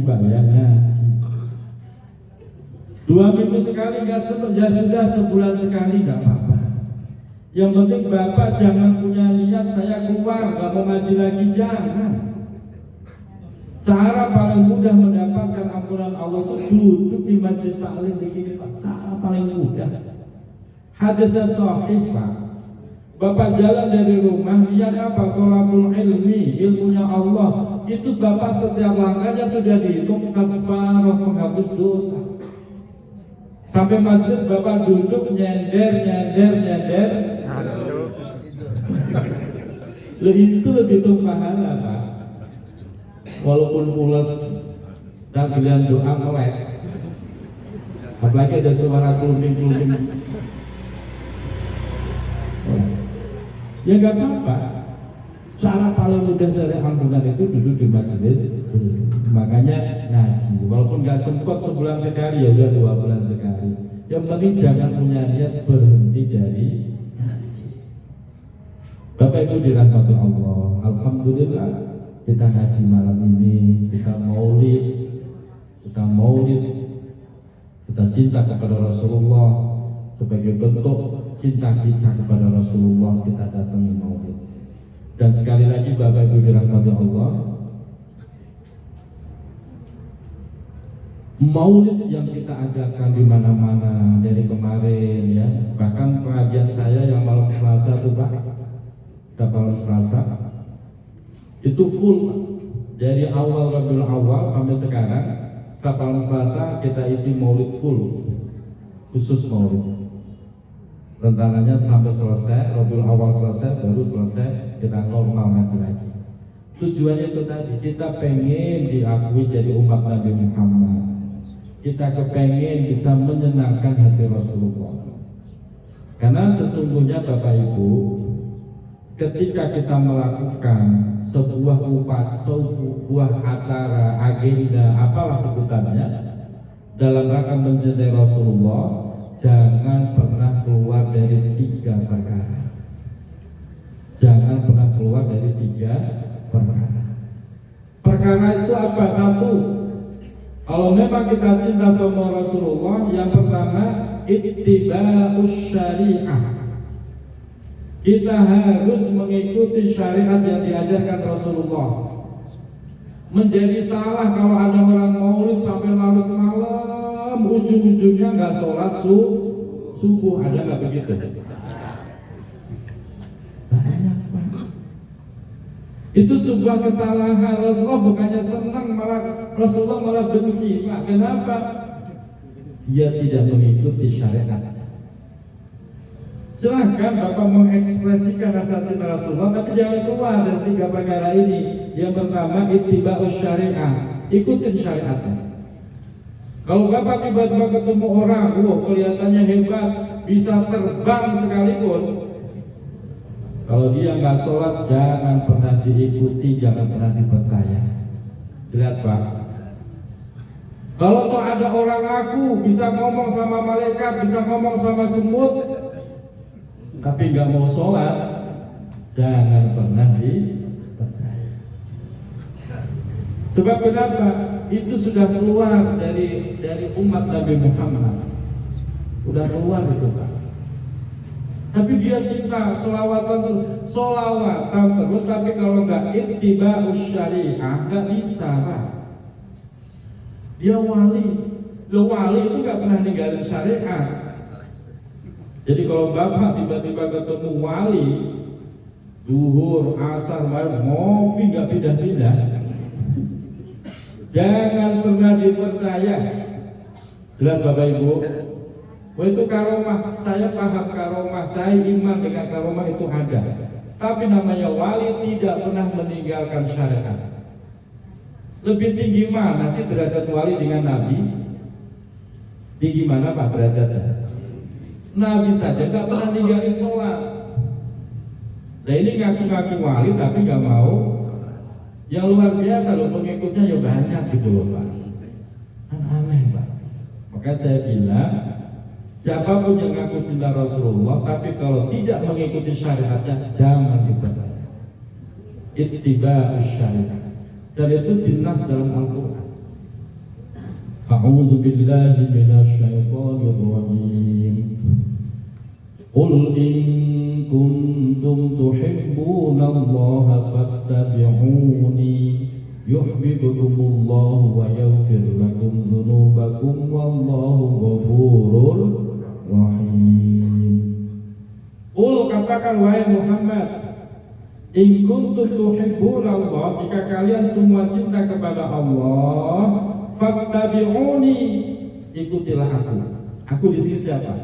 Pak, ya ngaji. 2 minggu sekali nggak ya sudah, sebulan sekali nggak apa-apa. Yang penting Bapak jangan punya niat saya keluar nggak mau ngaji lagi, jangan. Cara paling mudah mendapatkan ampunan Allah itu duduk di majelis taklim di sini Pak. Cara paling mudah. Hadisnya sahih Pak. Bapak jalan dari rumah, lihat apa? Tolabul ilmi, ilmunya Allah. Itu Bapak setiap langkahnya sudah dihitung kafarah, penghapus dosa. Sampai majelis Bapak duduk nyender. Itu lebih hitung pahala Pak. Walaupun pules dan pilihan doa melek. Apalagi ada suara kulming. Ya nggak apa-apa. Cara paling mudah cari ampunan itu duduk di majelis. Makanya ngaji. Walaupun nggak sempat sebulan sekali, ya udah 2 bulan sekali. Yang penting jangan punya niat berhenti dari ngaji. Bapak Ibu dirahmati Allah. Alhamdulillah kita ngaji malam ini, kita maulid, kita cinta kepada Rasulullah. Sebagai bentuk cinta kita kepada Rasulullah, kita datang ke maulid. Dan sekali lagi Bapak Ibu dirahmati Allah, maulid yang kita adakan di mana-mana dari kemarin ya, bahkan pengajian saya yang malam Selasa tuh Pak, malam Selasa itu full Pak. Dari awal Rabiul Awal sampai sekarang, setiap malam Selasa kita isi maulid full, khusus maulid. Rencananya sampai selesai, Rabiul Awal selesai, baru selesai kita normal ngaji lagi. Tujuannya itu tadi, kita pengen diakui jadi umat Nabi Muhammad. Kita kepengen bisa menyenangkan hati Rasulullah. Karena sesungguhnya Bapak Ibu, ketika kita melakukan sebuah acara, agenda, apalah sebutannya, dalam rangka mencintai Rasulullah, jangan pernah keluar dari 3 perkara. Jangan pernah keluar dari 3 perkara. Perkara itu apa? 1, kalau memang kita cinta sama Rasulullah, yang pertama ittiba'us syariah. Kita harus mengikuti syariat yang diajarkan Rasulullah. Menjadi salah kalau ada orang maulid sampai larut malam, ujung-ujungnya nggak sholat subuh, ada nggak begitu? Banyak Pak. Itu sebuah kesalahan. Rasulullah bukannya senang, Rasulullah malah benci Pak. Kenapa? Dia tidak mengikuti syariat. Silahkan Bapak mengekspresikan rasa cinta Rasulullah, tapi jangan keluar dari 3 perkara ini. Yang pertama ittiba'us syariah, ikutin syariatnya. Kalau Bapak tiba-tiba ketemu orang, kelihatannya hebat, bisa terbang sekalipun, kalau dia nggak sholat, jangan pernah diikuti, jangan pernah dipercaya. Jelas Pak? Kalau tuh ada orang ngaku bisa ngomong sama malaikat, bisa ngomong sama semut, tapi nggak mau sholat, jangan pernah dipercaya. Sebab kenapa? Itu sudah keluar dari umat Nabi Muhammad, udah keluar itu Pak. Tapi dia cinta solawatan terus, tapi kalau nggak ittiba'us syariah nggak bisa Pak. Dia wali itu nggak pernah ninggalin syariat. Jadi kalau Bapak tiba-tiba ketemu wali, zuhur, asar, maghrib, ngopi nggak pindah-pindah, jangan pernah dipercaya. Jelas Bapak Ibu? Itu karomah, saya paham karomah, saya iman dengan karomah itu ada. Tapi namanya wali tidak pernah meninggalkan syariat. Lebih tinggi mana sih derajat wali dengan Nabi? Tinggi mana Pak derajatnya? Nabi saja nggak pernah ninggalin sholat. Nah ini ngaku-ngaku wali tapi nggak mau. Yang luar biasa loh, pengikutnya ya banyak gitu loh Pak. Kan aneh Pak. Maka saya bilang, Siapapun yang ngaku cinta Rasulullah tapi kalau tidak mengikuti syariatnya, jangan dipercaya. Ittiba'us syariat. Dan itu dinas dalam Al-Quran. A'udzu billahi minasy syaithanir rajim. Qul in kuntum tuhibbunallaha fattabi'uni yuhibbukumullahu wa yaghfir lakum dzunubakum wallahu ghafurur rahim. Qul, katakan wahai Muhammad, in kuntum tuhibbunallah, jika kalian semua cinta kepada Allah, fattabi'uni, ikutilah aku. Aku di sini siapa?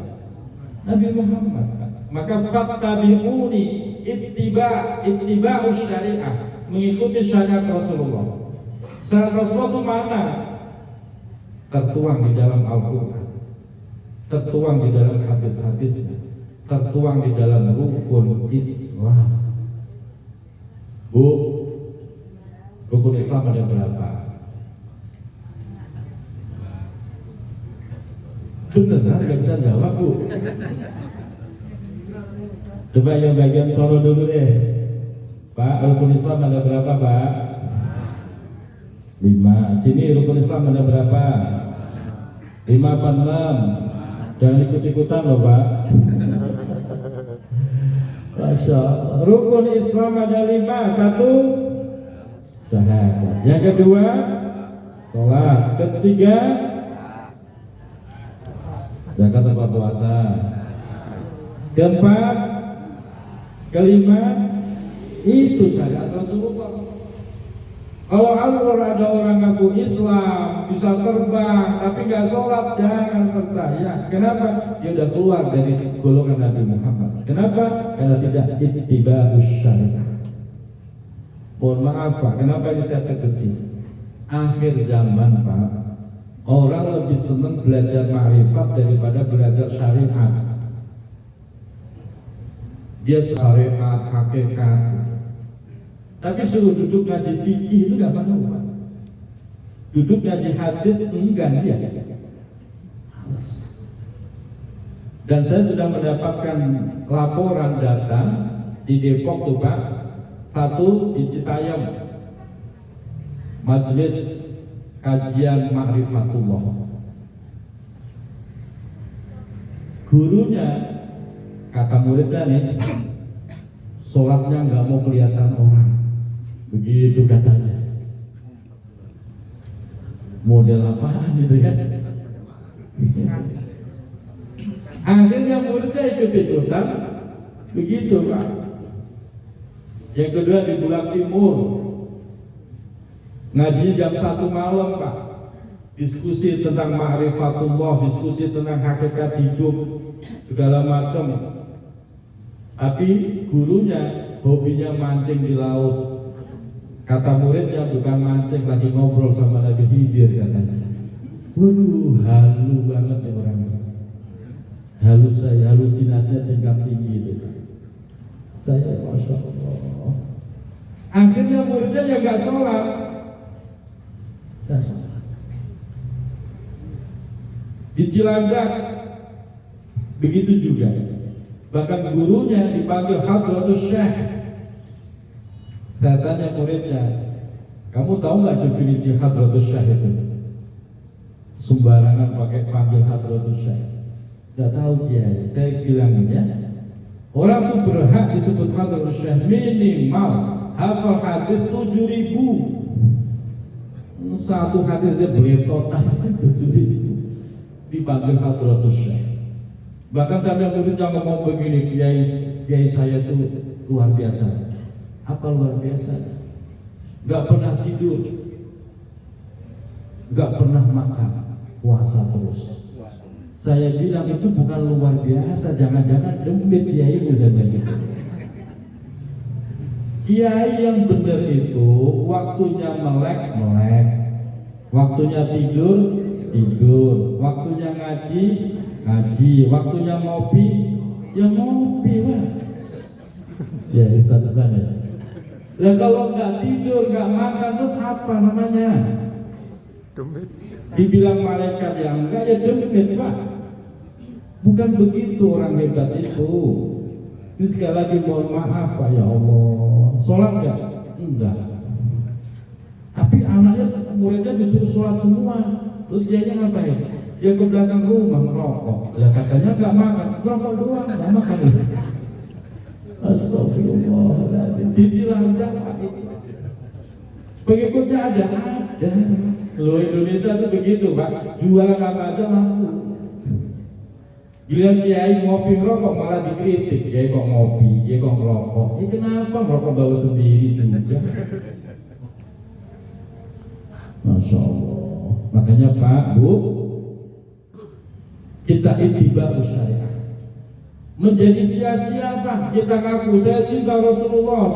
Nabi Muhammad. Maka fattabi'uni, ittiba'us syariah, mengikuti syariat Rasulullah. Syariat Rasulullah itu mana? Tertuang di dalam Al-Quran, tertuang di dalam hadis-hadisnya, tertuang di dalam rukun Islam. Bu, rukun Islam ada berapa? Beneran gak bisa jawab, Bu? Coba yang bagian Solo dulu deh, Pak. Rukun Islam ada berapa, Pak? 5. Sini rukun Islam ada berapa? 5 apa 6? Jangan ikut-ikutan loh, Pak. Masya Allah. Rukun Islam ada 5. 1, syahadat. Yang kedua, sholat. Ketiga, zakat atau puasa. Keempat, kelima, itu syariat Rasulullah. Kalau ada orang ngaku Islam, bisa terbang, tapi nggak sholat, jangan percaya. Kenapa? Dia udah keluar dari golongan Nabi Muhammad. Kenapa? Karena tidak ittiba'us syariah. Mohon maaf Pak, kenapa ini saya tegesin? Akhir zaman Pak, orang lebih senang belajar ma'rifat daripada belajar syariat. Dia syariat, hakikat. Tapi suruh duduk ngaji fikih itu gak mau, Pak. Duduk ngaji hadis enggan dia. Dan saya sudah mendapatkan laporan data di Depok tuh Pak. 1 di Citayam, majelis kajian Ma'rifatullah. Gurunya kata muridnya nih, sholatnya nggak mau kelihatan orang. Begitu katanya. Model apaan gitu kan? Akhirnya muridnya ikut-ikutan. Begitu Pak. Yang kedua di Bulak Timur, ngajinya jam 1 malam Pak. Diskusi tentang ma'rifatullah, diskusi tentang hakikat hidup, segala macam. Tapi gurunya hobinya mancing di laut. Kata muridnya bukan mancing, lagi ngobrol sama Nabi Khidir katanya. Waduh, halu banget ya orangnya. Halusinasinya tingkat tinggi itu. Saya Masya Allah. Akhirnya muridnya ya gak sholat. Gak sholat. Di Cilandak begitu juga. Bahkan gurunya dipanggil Hadratus Syekh. Saya tanya muridnya, kamu tahu nggak definisi Hadratus Syekh itu? Sembarangan pakai panggil Hadratus Syekh. Nggak tahu dia. Saya bilangnya, orang tuh berhak disebut Hadratus Syekh minimal hafal hadis 7.000. Satu hadisnya beletotan 7.000. Dipanggil Hadratus Syekh. Bahkan sampai muridnya ngomong begini, kiai saya tuh luar biasa. Apa luar biasa? Gak pernah tidur, gak pernah makan, puasa terus. Saya bilang itu bukan luar biasa, jangan-jangan demit kiai udah begitu. Kiai yang benar itu waktunya melek, waktunya tidur, waktunya ngaji, waktunya ngopi, ya ngopi Pak. Ya satu ya. Ya kalau nggak tidur, nggak makan, terus apa namanya? Demit. Dibilang malaikat yang enggak, ya demit Pak. Bukan begitu orang hebat itu. Ini sekali lagi mohon maaf Pak, ya Allah. Sholat nggak? Enggak. Tapi anaknya, muridnya disuruh sholat semua. Terus dianya ngapain? Dia ke belakang rumah merokok. Ya katanya nggak makan, merokok doang, nggak makan. Astagfirullahaladzim. Di Cilandak Pak. Pengikutnya ada. Loh Indonesia itu begitu Pak. Jualan apa aja laku. Giliran kiai ngopi ngerokok malah dikritik. Kiai kok ngopi, kiai kok ngerokok. Ya kenapa ngerokok bawa sendiri juga? Masya Allah. Makanya Pak, Bu, kita ittiba syariah. Menjadi sia-sia Pak. Kita ngaku saya cinta Rasulullah,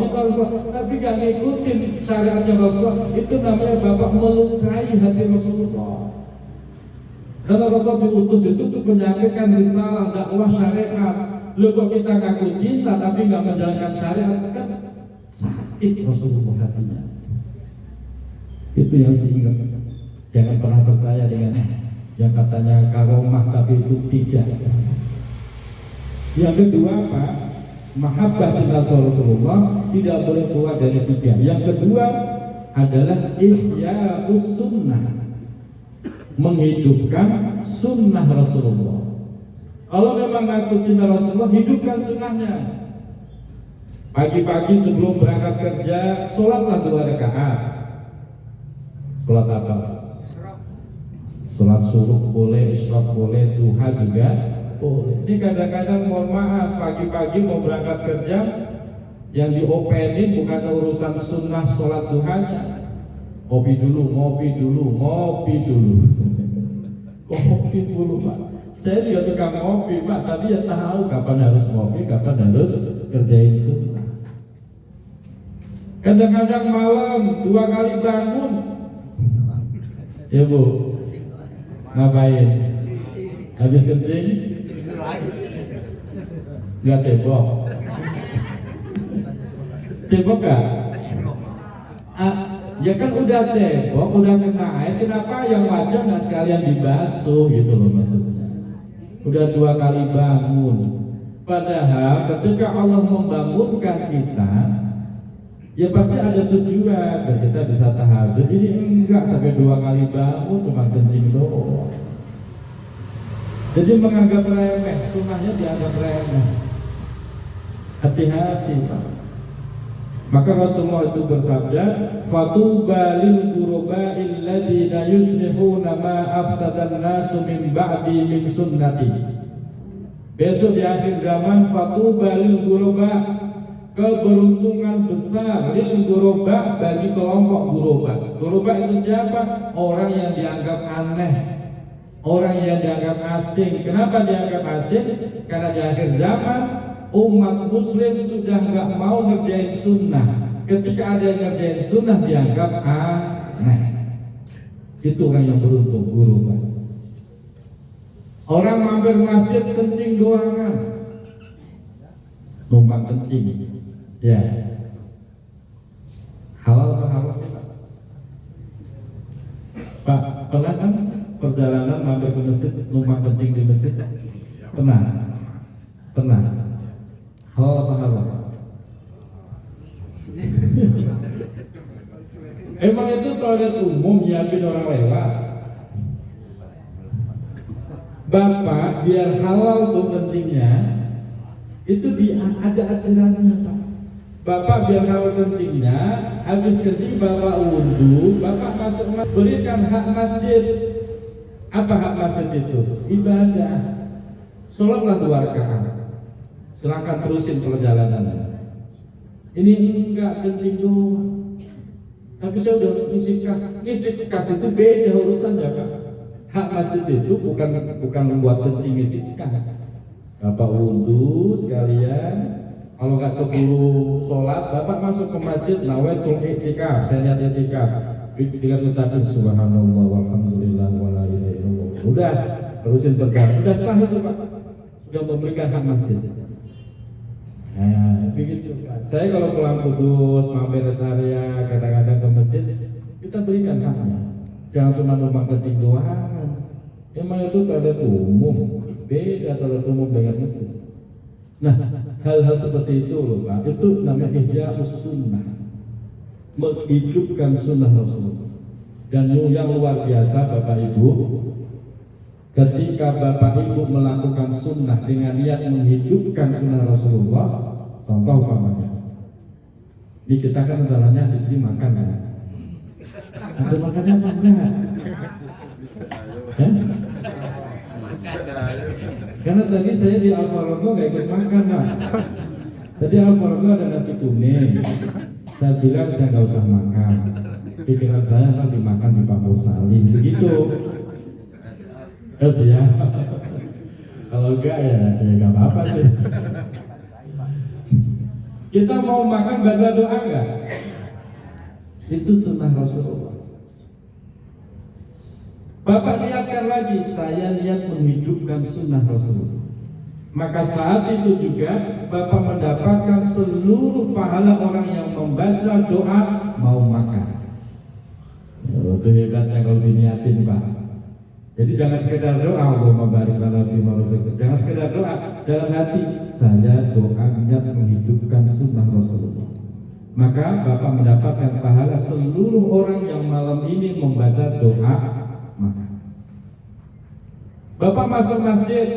tapi gak ngikutin syariatnya Rasulullah. Itu namanya Bapak melukai hati Rasulullah. Karena Rasul diutus itu untuk menyampaikan risalah dakwah syariat. Lu kok kita ngaku cinta tapi nggak menjalankan syariat, kan sakit Rasulullah hatinya. Itu yang harus diingat. Jangan pernah percaya dengan yang katanya karomah tapi itu tidak. Yang kedua Pak, mahabbah cinta Rasulullah tidak boleh keluar dari tiga. Yang kedua adalah ihya'us sunnah, menghidupkan sunnah Rasulullah. Kalau memang ngaku cinta Rasulullah, hidupkan sunnahnya. Pagi-pagi sebelum berangkat kerja, sholatlah 2 rakaat. Sholat apa? Sholat subuh boleh, isyraq boleh, duha juga boleh. Ini kadang-kadang mohon maaf, pagi-pagi mau berangkat kerja, yang diopenin bukan urusan sunnah sholat duhanya. Ngopi dulu Kopi dulu Pak. Saya juga tukang ngopi Pak, tapi ya tahu kapan harus ngopi, kapan harus kerjain sunnah. Kadang-kadang malam 2 kali bangun. Ya Bu, ngapain? Habis kencing? Nggak cebok? Cebok gak? Ya kan udah cebok, udah kena air, kenapa yang wajah nggak sekalian dibasuh gitu loh maksudnya. Udah 2 kali bangun. Padahal ketika Allah membangunkan kita, ya pasti ada tujuan dan kita bisa tahajud. Ini enggak sampai 2 kali bangun, cuma kencing doang. Jadi menganggap remeh, sunnahnya dianggap remeh. Hati-hati Pak. Maka Rasulullah itu bersabda, "Fatuba lil ghuraba'il ladzina yuslihuna ma afsadan nasu min ba'di min sunnati." Besok di akhir zaman, fatuba lil ghuraba', keberuntungan besar lil ghuraba' bagi kelompok ghuraba'. Ghuraba' itu siapa? Orang yang dianggap aneh, orang yang dianggap asing. Kenapa dianggap asing? Karena di akhir zaman umat muslim sudah nggak mau ngerjain sunnah. Ketika ada yang ngerjain sunnah dianggap aneh. Itu orang yang beruntung, guru Pak. Orang mampir masjid kencing doangan, numpang kencing. Ya, halal atau haram sih Pak? Pak, pernah kan perjalanan mampir ke masjid, numpang kencing di masjid? Pernah? Halal apa haram? Emang itu toilet umum nyiapin orang lewat? Bapak biar halal tuh kencingnya, itu ada aturannya Pak. Bapak biar halal kencingnya, habis kencing Bapak wudhu, Bapak masuk masjid, berikan hak masjid. Apa hak masjid itu? Ibadah. Sholatlah 2 rakaat. Silahkan terusin perjalanan. Ini enggak kencing doang. Tapi saya udah ngisi kas itu beda urusannya Pak. Hak masjid itu bukan membuat kencing ngisi kas. Bapak wudhu sekalian. Kalau nggak keburu sholat, Bapak masuk ke masjid, nawaitul i'tikaf, saya niat i'tikaf. Dengan ucapin subhanallah walhamdulillah wala ilaha illallah. Udah, terusin perjalanan. Udah sah itu Pak. Sudah memberikan hak masjid. Nah, begitu Pak. Saya kalau pulang kudus, mampir ke area, kadang-kadang ke masjid, kita berikan haknya. Jangan cuma numpang kencing doang. Emang itu toilet umum. Beda kalau umum dengan mesin. Nah, hal-hal seperti itu loh Pak, itu namanya ihya'us sunnah, menghidupkan sunnah Rasulullah. Dan yang luar biasa Bapak Ibu, ketika Bapak Ibu melakukan sunnah dengan niat menghidupkan sunnah Rasulullah, contoh umpamanya, ini kita kan rencananya istri makan ya, ada makannya mana? Karena tadi saya di Alfarogo nggak ikut makan Pak. Tadi Alfarogo ada nasi kuning, saya bilang saya nggak usah makan. Pikiran saya kan dimakan di Pak Salim begitu. Ya. Kalau enggak ya nggak apa-apa sih. Kita mau makan baca doa enggak? Itu sunnah Rasulullah. Bapak niatkan lagi, saya niat menghidupkan sunnah Rasulullah. Maka saat itu juga Bapak mendapatkan seluruh pahala orang yang membaca doa mau makan. Itu hebatnya kalau diniatin Pak. Jadi jangan sekedar doa Allahumma barik lana fima razaqtana. Jangan sekedar doa, dalam hati saya doa niat menghidupkan sunnah Rasulullah. Maka Bapak mendapatkan pahala seluruh orang yang malam ini membaca doa maka. Bapak masuk masjid,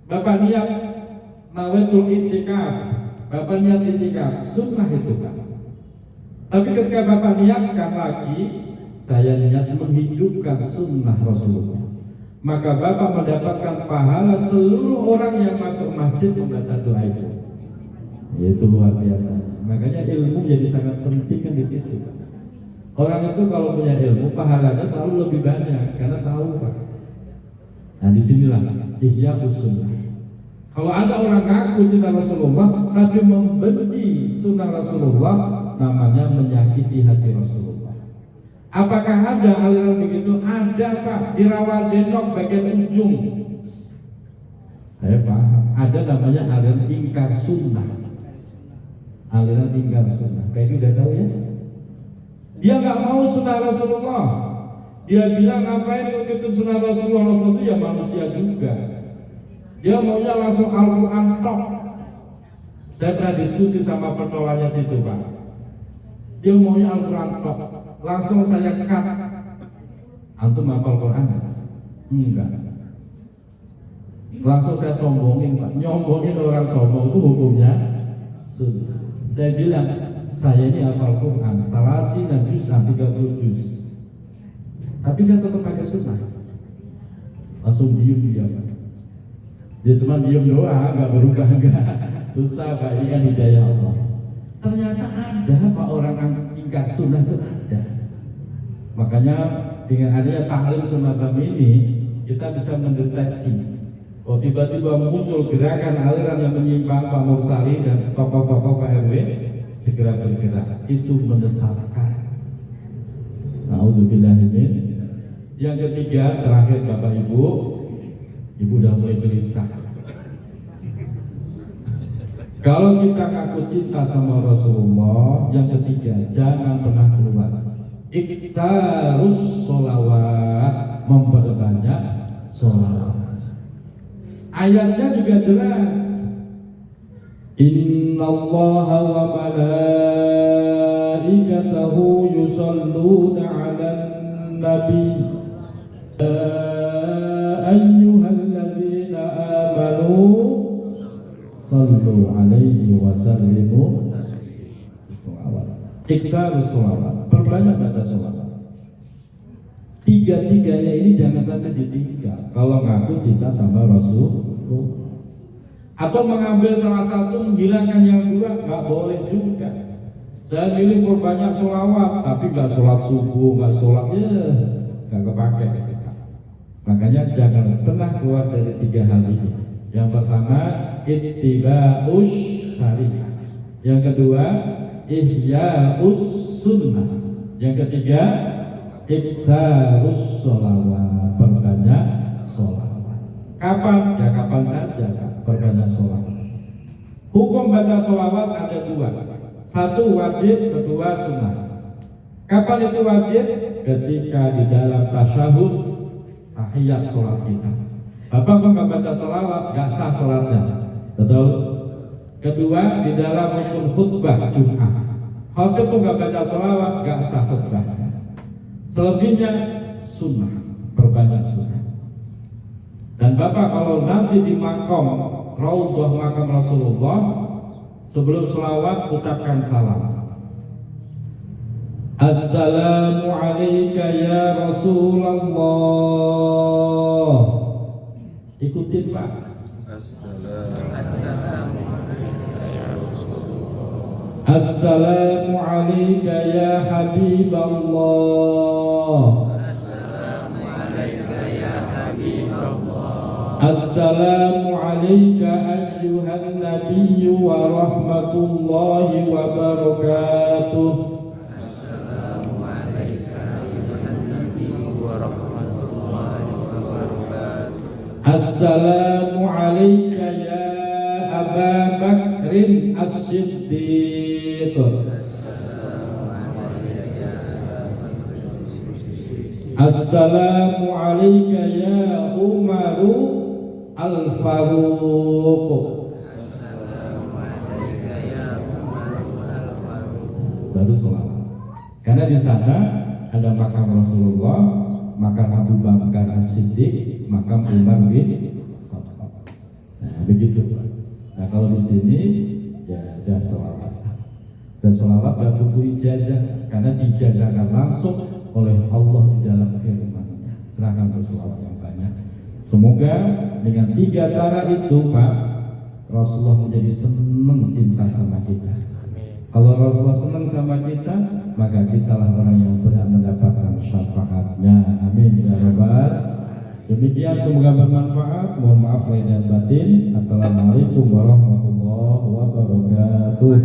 Bapak niat nawaitul i'tikaf, Bapak niat i'tikaf, sunnah itu Pak. Tapi ketika Bapak niatkan lagi, saya niat menghidupkan sunnah Rasulullah, maka Bapak mendapatkan pahala seluruh orang yang masuk masjid membaca doa itu. Itu luar biasa. Makanya ilmu jadi sangat penting kan di situ. Orang itu kalau punya ilmu, pahalanya selalu lebih banyak karena tahu Pak. Nah disinilah ihya'us sunnah. Kalau ada orang ngaku cinta Rasulullah tapi membenci sunnah Rasulullah, namanya menyakiti hati Rasulullah. Apakah ada aliran begitu? Ada Pak, di Rawadenok bagian ujung. Saya paham, ada namanya aliran ingkar sunnah. Aliran ingkar sunnah. Kayak ini udah tahu ya? Dia nggak mau sunnah Rasulullah. Dia bilang ngapain begitu sunnah Rasulullah? Rasulullah itu ya manusia juga. Dia maunya langsung Al-Quran tok. Saya pernah diskusi sama penolaknya situ Pak. Dia maunya Al-Quran tok. Langsung saya cut. Antum hafal Quran? Enggak. Langsung saya sombongin Pak. Nyombongin orang sombong itu hukumnya sunnah. Saya bilang, saya ini hafal Quran, salasi dan juz 30 juz. Tapi saya tetap pakai sunnah. Langsung diem dia Pak. Dia cuma diem doang, nggak berubah enggak. Susah Pak, ini kan hidayah Allah. Ternyata ada Pak orang yang ingkar sunnah itu ada. Makanya dengan adanya taklim sunnah ini, kita bisa mendeteksi. Oh tiba-tiba muncul gerakan aliran yang menyimpang Pak Mursali dan tokoh-tokoh Pak RW, segera bergerak. Itu mendesakkan. Na'udzubillahimin. Yang ketiga, terakhir Bapak Ibu udah mulai gelisah. Kalau kita ngaku cinta sama Rasulullah, yang ketiga, jangan pernah keluar. Iksarus sholawat, memperbanyak sholawat. Ayatnya juga jelas. Innallaha wa malaikatahu yusalluna 'alan nabi. Ayyuhalladzina amanu sallu 'alaihi wa sallimu taslima. Iksarus sholawat, perbanyak baca sholawat. Tiga-tiganya ini jangan sampai ditinggal. Kalau ngaku cinta sama Rasul atau mengambil salah satu menghilangkan yang dua, nggak boleh juga. Saya milih perbanyak sholawat tapi nggak sholat subuh, nggak sholat nggak kepake. Makanya jangan pernah keluar dari tiga hal ini. Yang pertama ittiba'us syariah, yang kedua ihya'us sunnah, yang ketiga iksarus sholawat, perbanyak sholawat. Kapan? Ya kapan saja perbanyak sholawat. Hukum baca sholawat ada dua. Satu wajib, kedua sunnah. Kapan itu wajib? Ketika di dalam tasyahud tahiyat sholat kita. Bapak kok nggak baca sholawat, nggak sah sholatnya. Betul. Kedua, di dalam rukun khutbah Jumat, khotib pun nggak baca sholawat, nggak sah khutbahnya. Selebihnya sunnah, perbanyak sunnah. Dan Bapak kalau nanti di makom Raudhah makam Rasulullah, sebelum sholawat ucapkan salam. Assalamu alayka ya Rasulullah. Ikutin Pak. Assalamu alayka ya Habiballah. Assalamu alayka ya Habiballah. Assalamu alayka ayyuhan nabiyyu wa rahmatullahi wa barakatuh. Assalamu alayka ayyuhan nabiyyu wa rahmatullahi wa barakatuh. Assalamu alayka ya Aba Bakrin As-Siddiq. Assalamu alayka ya Umaru Al-Faruq. Baru sholat. Karena di sana ada makam Rasulullah, makam Abu Bakar As-Siddiq, makam Umar bin Khattab. Nah, begitu. Nah, kalau di sini ya ada sholawat. Dan sholawat gak butuh ijazah, karena diijazahkan langsung oleh Allah di dalam firman-Nya. Serahkan bersolawat yang banyak. Semoga dengan 3 cara itu Pak, Rasulullah menjadi senang cinta sama kita. Kalau Rasulullah senang sama kita, maka kitalah orang yang berhak mendapatkan syafaatnya. Amin ya rabbal. Demikian, semoga bermanfaat. Mohon maaf lahir dan batin. Assalamualaikum warahmatullahi wabarakatuh.